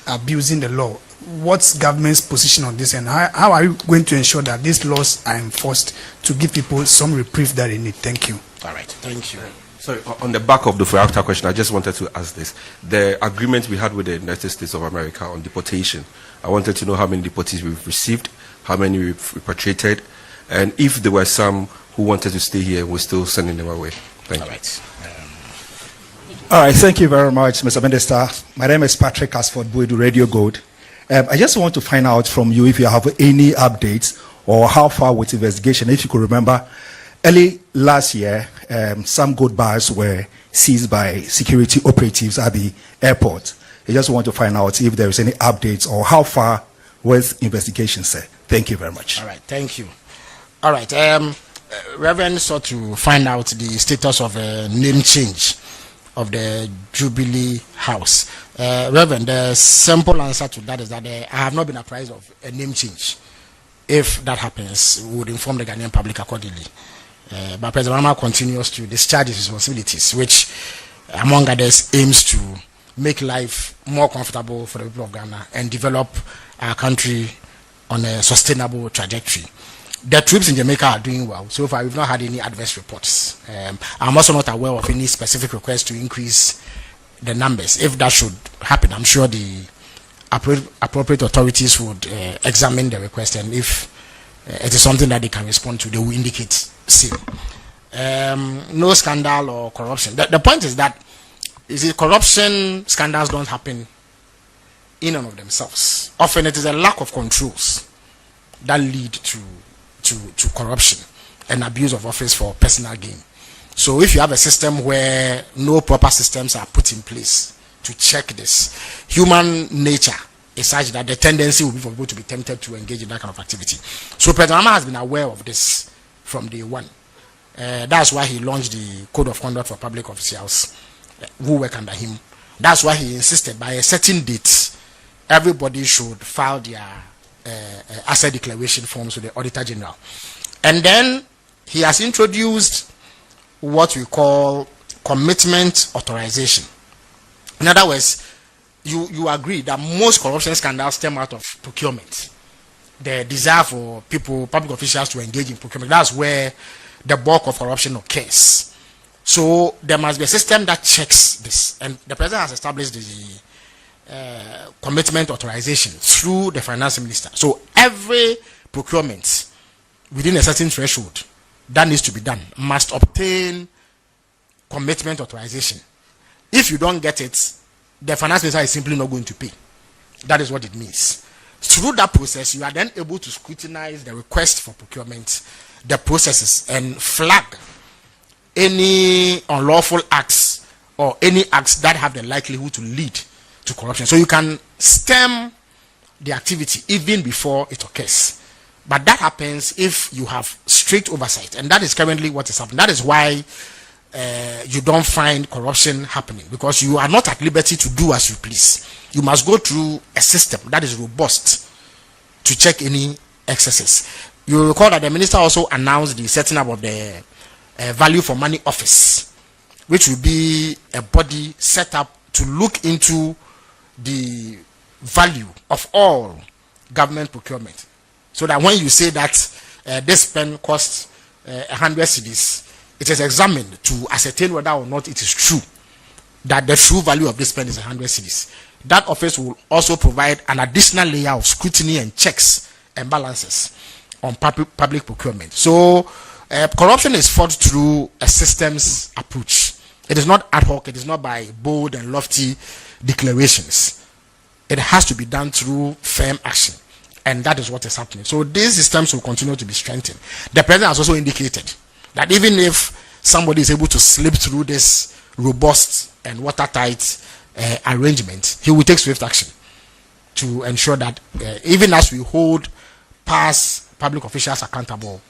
abusing the law. What's government's position on this, and how are you going to ensure that these laws are enforced to give people some reprieve that they need? Thank you. All right, thank you. So on the back of the Fuakta question, I just wanted to ask this. The agreement we had with the United States of America on deportation, I wanted to know how many deportees we've received, how many we've repatriated, and if there were some who wanted to stay here, we're still sending them away. Thank you. All right. All right, thank you very much, Mr. Minister. My name is Patrick Asford Buidu, Radio Gold. I just want to find out from you if you have any updates or how far with investigation. If you could remember, early last year, some gold bars were seized by security operatives at the airport. I just want to find out if there is any updates or how far with investigations, sir. Thank you very much. All right, thank you. All right, Reverend sought to find out the status of a name change of the Jubilee House. Reverend, the simple answer to that is that I have not been apprised of a name change. If that happens, we would inform the Ghanaian public accordingly. But President Mahama continues to discharge his responsibilities, which, among others, aims to make life more comfortable for the people of Ghana and develop our country on a sustainable trajectory. The troops in Jamaica are doing well. So far, we've not had any adverse reports. I'm also not aware of any specific request to increase the numbers. If that should happen, I'm sure the appropriate authorities would examine the request, and if it is something that they can respond to, they will indicate same. No scandal or corruption. The point is that corruption scandals don't happen in and of themselves. Often it is a lack of controls that lead to corruption and abuse of office for personal gain. So if you have a system where no proper systems are put in place to check this, human nature is such that the tendency will be for people to be tempted to engage in that kind of activity. So President Mahama has been aware of this from day one. That's why he launched the Code of Conduct for Public Officials who work under him. That's why he insisted by a certain date, everybody should file their asset declaration forms with the Auditor General. And then he has introduced what we call commitment authorization. In other words, you agree that most corruption scandals stem out of procurement. The desire for public officials to engage in procurement, that's where the bulk of corruption occurs. So there must be a system that checks this, and the president has established the commitment authorization through the finance minister. So every procurement within a certain threshold that needs to be done must obtain commitment authorization. If you don't get it, the finance minister is simply not going to pay. That is what it means. Through that process, you are then able to scrutinize the request for procurement, the processes, and flag any unlawful acts or any acts that have the likelihood to lead to corruption. So you can stem the activity even before it occurs. But that happens if you have strict oversight, and that is currently what is happening. That is why you don't find corruption happening, because you are not at liberty to do as you please. You must go through a system that is robust to check any excesses. You recall that the minister also announced the setting up of the Value for Money Office, which will be a body set up to look into the value of all government procurement, so that when you say that this pen costs 100 cedis, it is examined to ascertain whether or not it is true that the true value of this pen is 100 cedis. That office will also provide an additional layer of scrutiny and checks and balances on public procurement. So corruption is fought through a systems approach. It is not ad hoc. It is not by bold and lofty declarations. It has to be done through firm action, and that is what is happening. So these systems will continue to be strengthened. The president has also indicated that even if somebody is able to slip through this robust and watertight arrangement, he will take swift action to ensure that even as we hold past public officials accountable,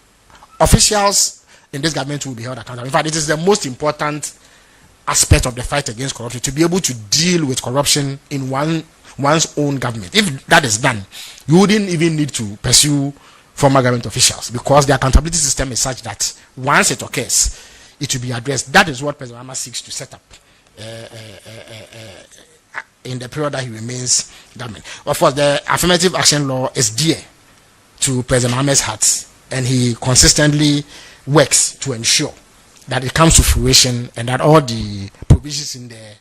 officials in this government will be held accountable. In fact, it is the most important aspect of the fight against corruption, to be able to deal with corruption in one's own government. If that is done, you wouldn't even need to pursue former government officials, because the accountability system is such that once it occurs, it will be addressed. That is what President Mahama seeks to set up in the period that he remains government. Of course, the affirmative action law is dear to President Mahama's heart, and he consistently works to ensure that it comes to fruition and that all the provisions in there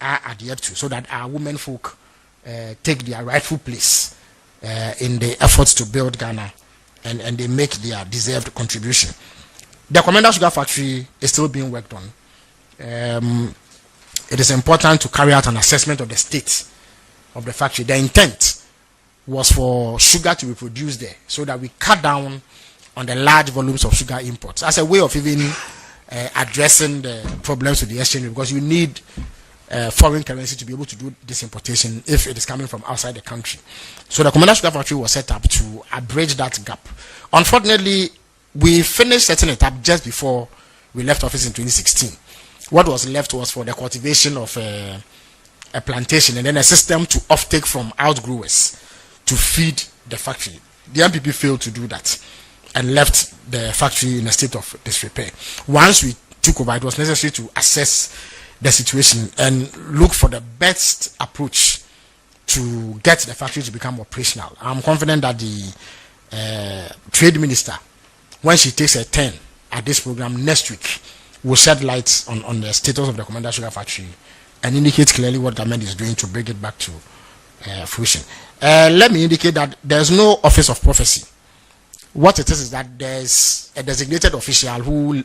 are adhered to, so that our women folk take their rightful place in the efforts to build Ghana, and they make their deserved contribution. The Commander Sugar Factory is still being worked on. It is important to carry out an assessment of the state of the factory, the intent was for sugar to be produced there so that we cut down on the large volumes of sugar imports as a way of even addressing the problems with the exchange, because you need foreign currency to be able to do this importation if it is coming from outside the country. So the commercial sugar factory was set up to bridge that gap. Unfortunately, we finished setting it up just before we left office in 2016. What was left was for the cultivation of a plantation and then a system to offtake from outgrowers to feed the factory. The MPP failed to do that and left the factory in a state of disrepair. Once we took over, it was necessary to assess the situation and look for the best approach to get the factory to become operational. I'm confident that the trade minister, when she takes a turn at this program next week, will shed light on the status of the Commander Sugar Factory and indicate clearly what government is doing to bring it back to fruition. Let me indicate that there's no office of prophecy. What it is that there's a designated official who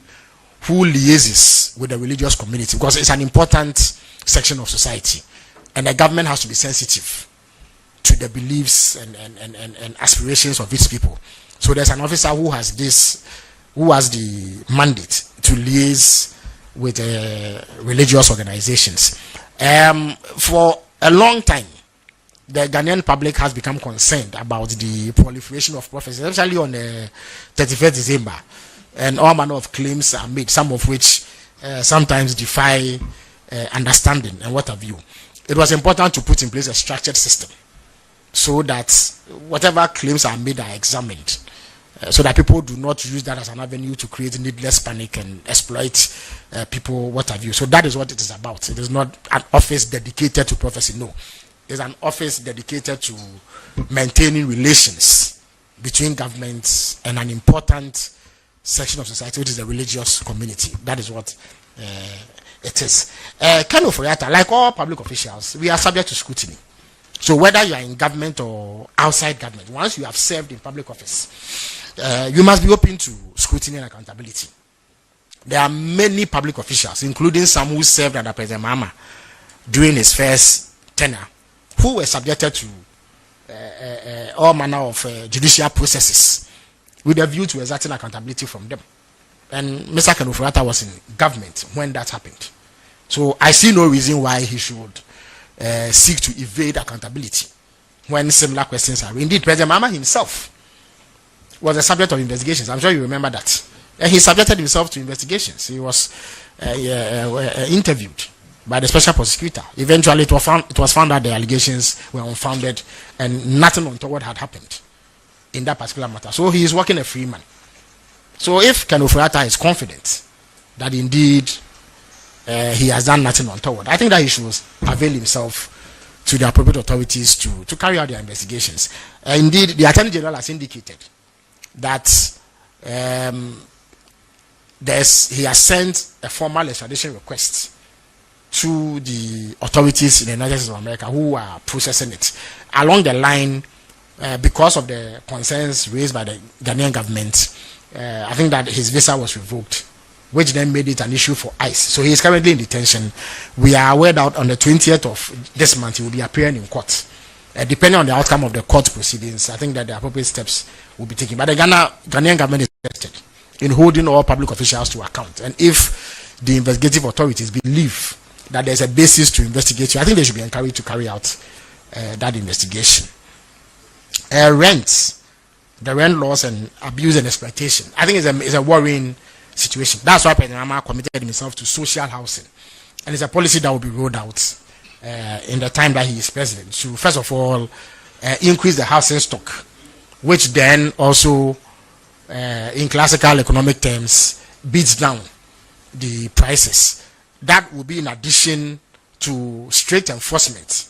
liaises with the religious community, because it's an important section of society, and the government has to be sensitive to the beliefs and aspirations of its people. So there's an officer who has the mandate to liaise with religious organizations. For a long time, the Ghanaian public has become concerned about the proliferation of prophecies, especially on the 31st December, and all manner of claims are made, some of which sometimes defy understanding and what have you. It was important to put in place a structured system so that whatever claims are made are examined, so that people do not use that as an avenue to create needless panic and exploit people, what have you. So that is what it is about. It is not an office dedicated to prophecy, no. It's an office dedicated to maintaining relations between governments and an important section of society, which is the religious community. That is what it is. Ken Oforiatta, like all public officials, we are subject to scrutiny. So whether you are in government or outside government, once you have served in public office, you must be open to scrutiny and accountability. There are many public officials, including some who served under President Mahama during his first tenure, who were subjected to all manner of judicial processes with a view to exerting accountability from them. And Mr. Ken Oforiatta was in government when that happened. So I see no reason why he should seek to evade accountability when similar questions are. Indeed, President Mahama himself was a subject of investigations. I'm sure you remember that. He subjected himself to investigations. He was interviewed by the special prosecutor. Eventually, it was found that the allegations were unfounded and nothing untoward had happened in that particular matter. So he is working a free man. So if Ken Oforiatta is confident that indeed he has done nothing untoward, I think that he should avail himself to the appropriate authorities to carry out their investigations. Indeed, the Attorney General has indicated that he has sent a formal extradition request to the authorities in the United States of America who are processing it. Along the line, because of the concerns raised by the Ghanaian government, I think that his visa was revoked, which then made it an issue for ICE. So he is currently in detention. We are aware that on the 20th of this month he will be appearing in court. Depending on the outcome of the court proceedings, I think that the appropriate steps will be taken. But the Ghanaian government is interested in holding all public officials to account. And if the investigative authorities believe that there's a basis to investigate you, I think they should be encouraged to carry out that investigation. Rents, the rent laws and abuse and exploitation, I think is a worrying situation. That's why President Mahama committed himself to social housing, and it's a policy that will be rolled out in the time that he is president. To first of all increase the housing stock, which then also in classical economic terms beats down the prices. That will be in addition to strict enforcement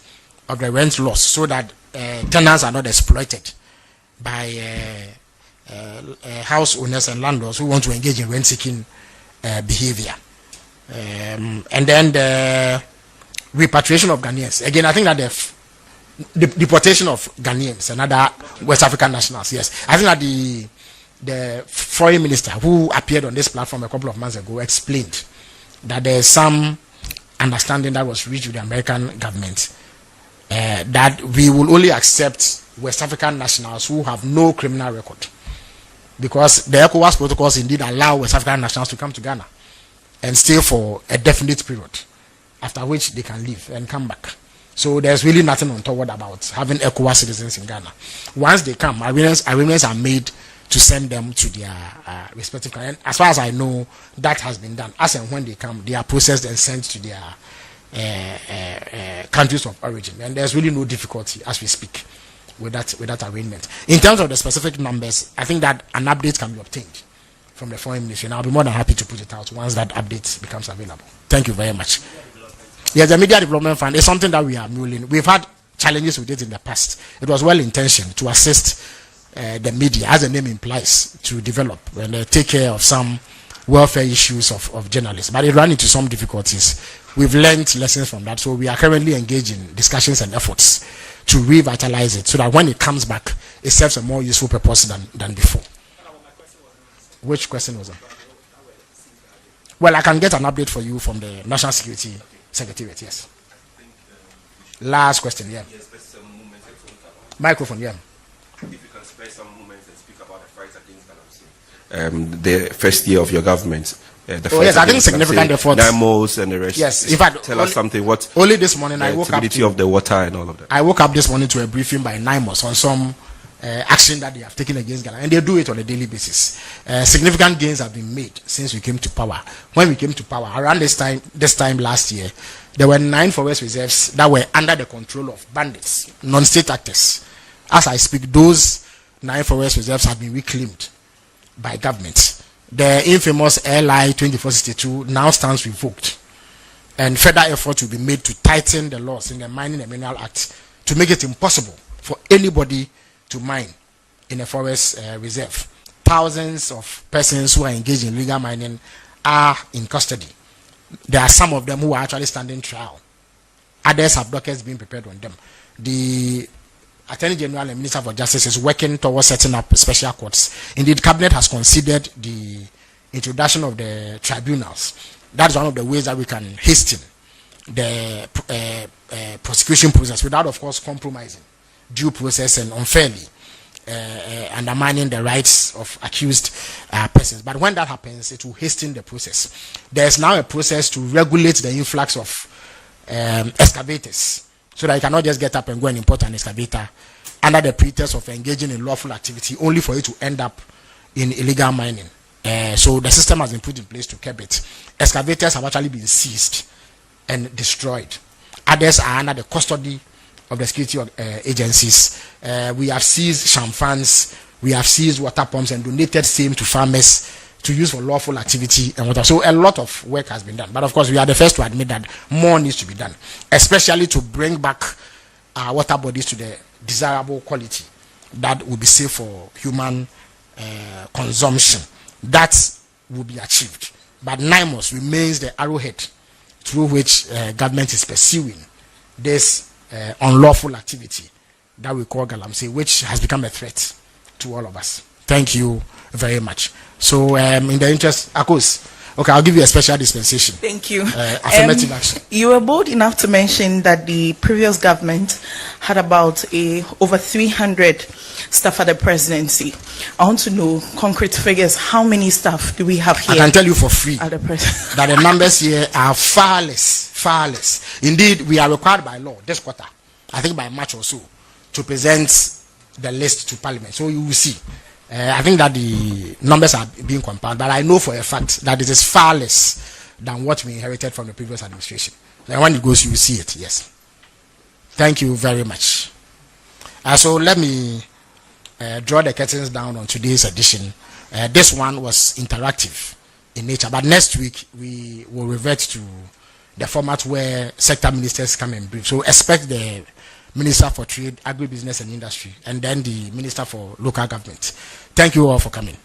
of the rent laws, so that tenants are not exploited by house owners and landlords who want to engage in rent-seeking behavior. And then the repatriation of Ghanaians. Again, I think that the deportation of Ghanaians and other West African nationals, yes. I think that the foreign minister who appeared on this platform a couple of months ago explained that there is some understanding that was reached with the American government that we will only accept West African nationals who have no criminal record, because the ECOWAS protocols indeed allow West African nationals to come to Ghana and stay for a definite period, after which they can leave and come back. So there's really nothing untoward about having ECOWAS citizens in Ghana. Once they come, arrangements are made to send them to their respective countries. As far as I know, that has been done. As and when they come, they are processed and sent to their countries of origin. And there's really no difficulty as we speak with that arrangement. In terms of the specific numbers, I think that an update can be obtained from the Foreign Ministry, and I'll be more than happy to put it out once that update becomes available. Thank you very much. Yes, the Media Development Fund is something that we are mulling. We've had challenges with it in the past. It was well intentioned to assist the media, as the name implies, to develop and take care of some welfare issues of journalists. But it ran into some difficulties. We've learned lessons from that, so we are currently engaged in discussions and efforts to revitalize it so that when it comes back, it serves a more useful purpose than before. Which question was that? Well, I can get an update for you from the National Security Secretariat, yes. Last question, yeah. Microphone, yeah. If you can spare some moments and speak about the fight against the first year of your government. Yes, I think significant efforts. Damos and the rest. Yes, in fact, tell us something. What only this morning I woke up. Activity of the water and all of that. I woke up this morning to a briefing by NIMOS on some action that they have taken against Ghana, and they do it on a daily basis. Significant gains have been made since we came to power. When we came to power, around this time last year, there were 9 forest reserves that were under the control of bandits, non-state actors. As I speak, those 9 forest reserves have been reclaimed by government. The infamous LI 2462 now stands revoked, and further effort will be made to tighten the laws in the Mining and Mineral Act to make it impossible for anybody to mine in a forest reserve. Thousands of persons who are engaged in illegal mining are in custody. There are some of them who are actually standing trial. Others have dockets being prepared on them. The Attorney General and Minister for Justice is working towards setting up special courts. Indeed, Cabinet has considered the introduction of the tribunals. That's one of the ways that we can hasten the prosecution process without, of course, compromising due process and unfairly undermining the rights of accused persons. But when that happens, it will hasten the process. There's now a process to regulate the influx of excavators, so that you cannot just get up and go and import an excavator under the pretext of engaging in lawful activity, only for it to end up in illegal mining. So the system has been put in place to curb it. Excavators have actually been seized and destroyed. Others are under the custody of the security agencies. We have seized champagnes, we have seized water pumps and donated same to farmers to use for lawful activity and water. So a lot of work has been done. But of course, we are the first to admit that more needs to be done, especially to bring back our water bodies to the desirable quality that will be safe for human consumption. That will be achieved. But NIMOS remains the arrowhead through which government is pursuing this unlawful activity that we call galamsey, which has become a threat to all of us. Thank you very much. So in the interest, Akos, okay, I'll give you a special dispensation. Thank you. Affirmative action. You were bold enough to mention that the previous government had about over 300 staff at the presidency. I want to know concrete figures. How many staff do we have here? I can tell you for free at the that the numbers here are far less. Indeed, we are required by law this quarter, I think by March or so, to present the list to Parliament. So you will see. I think that the numbers are being compiled, but I know for a fact that it is far less than what we inherited from the previous administration. And when it goes, you will see it, yes. Thank you very much. So let me draw the curtains down on today's edition. This one was interactive in nature, but next week we will revert to the format where sector ministers come and brief. So expect the Minister for Trade, Agribusiness and Industry, and then the Minister for Local Government. Thank you all for coming.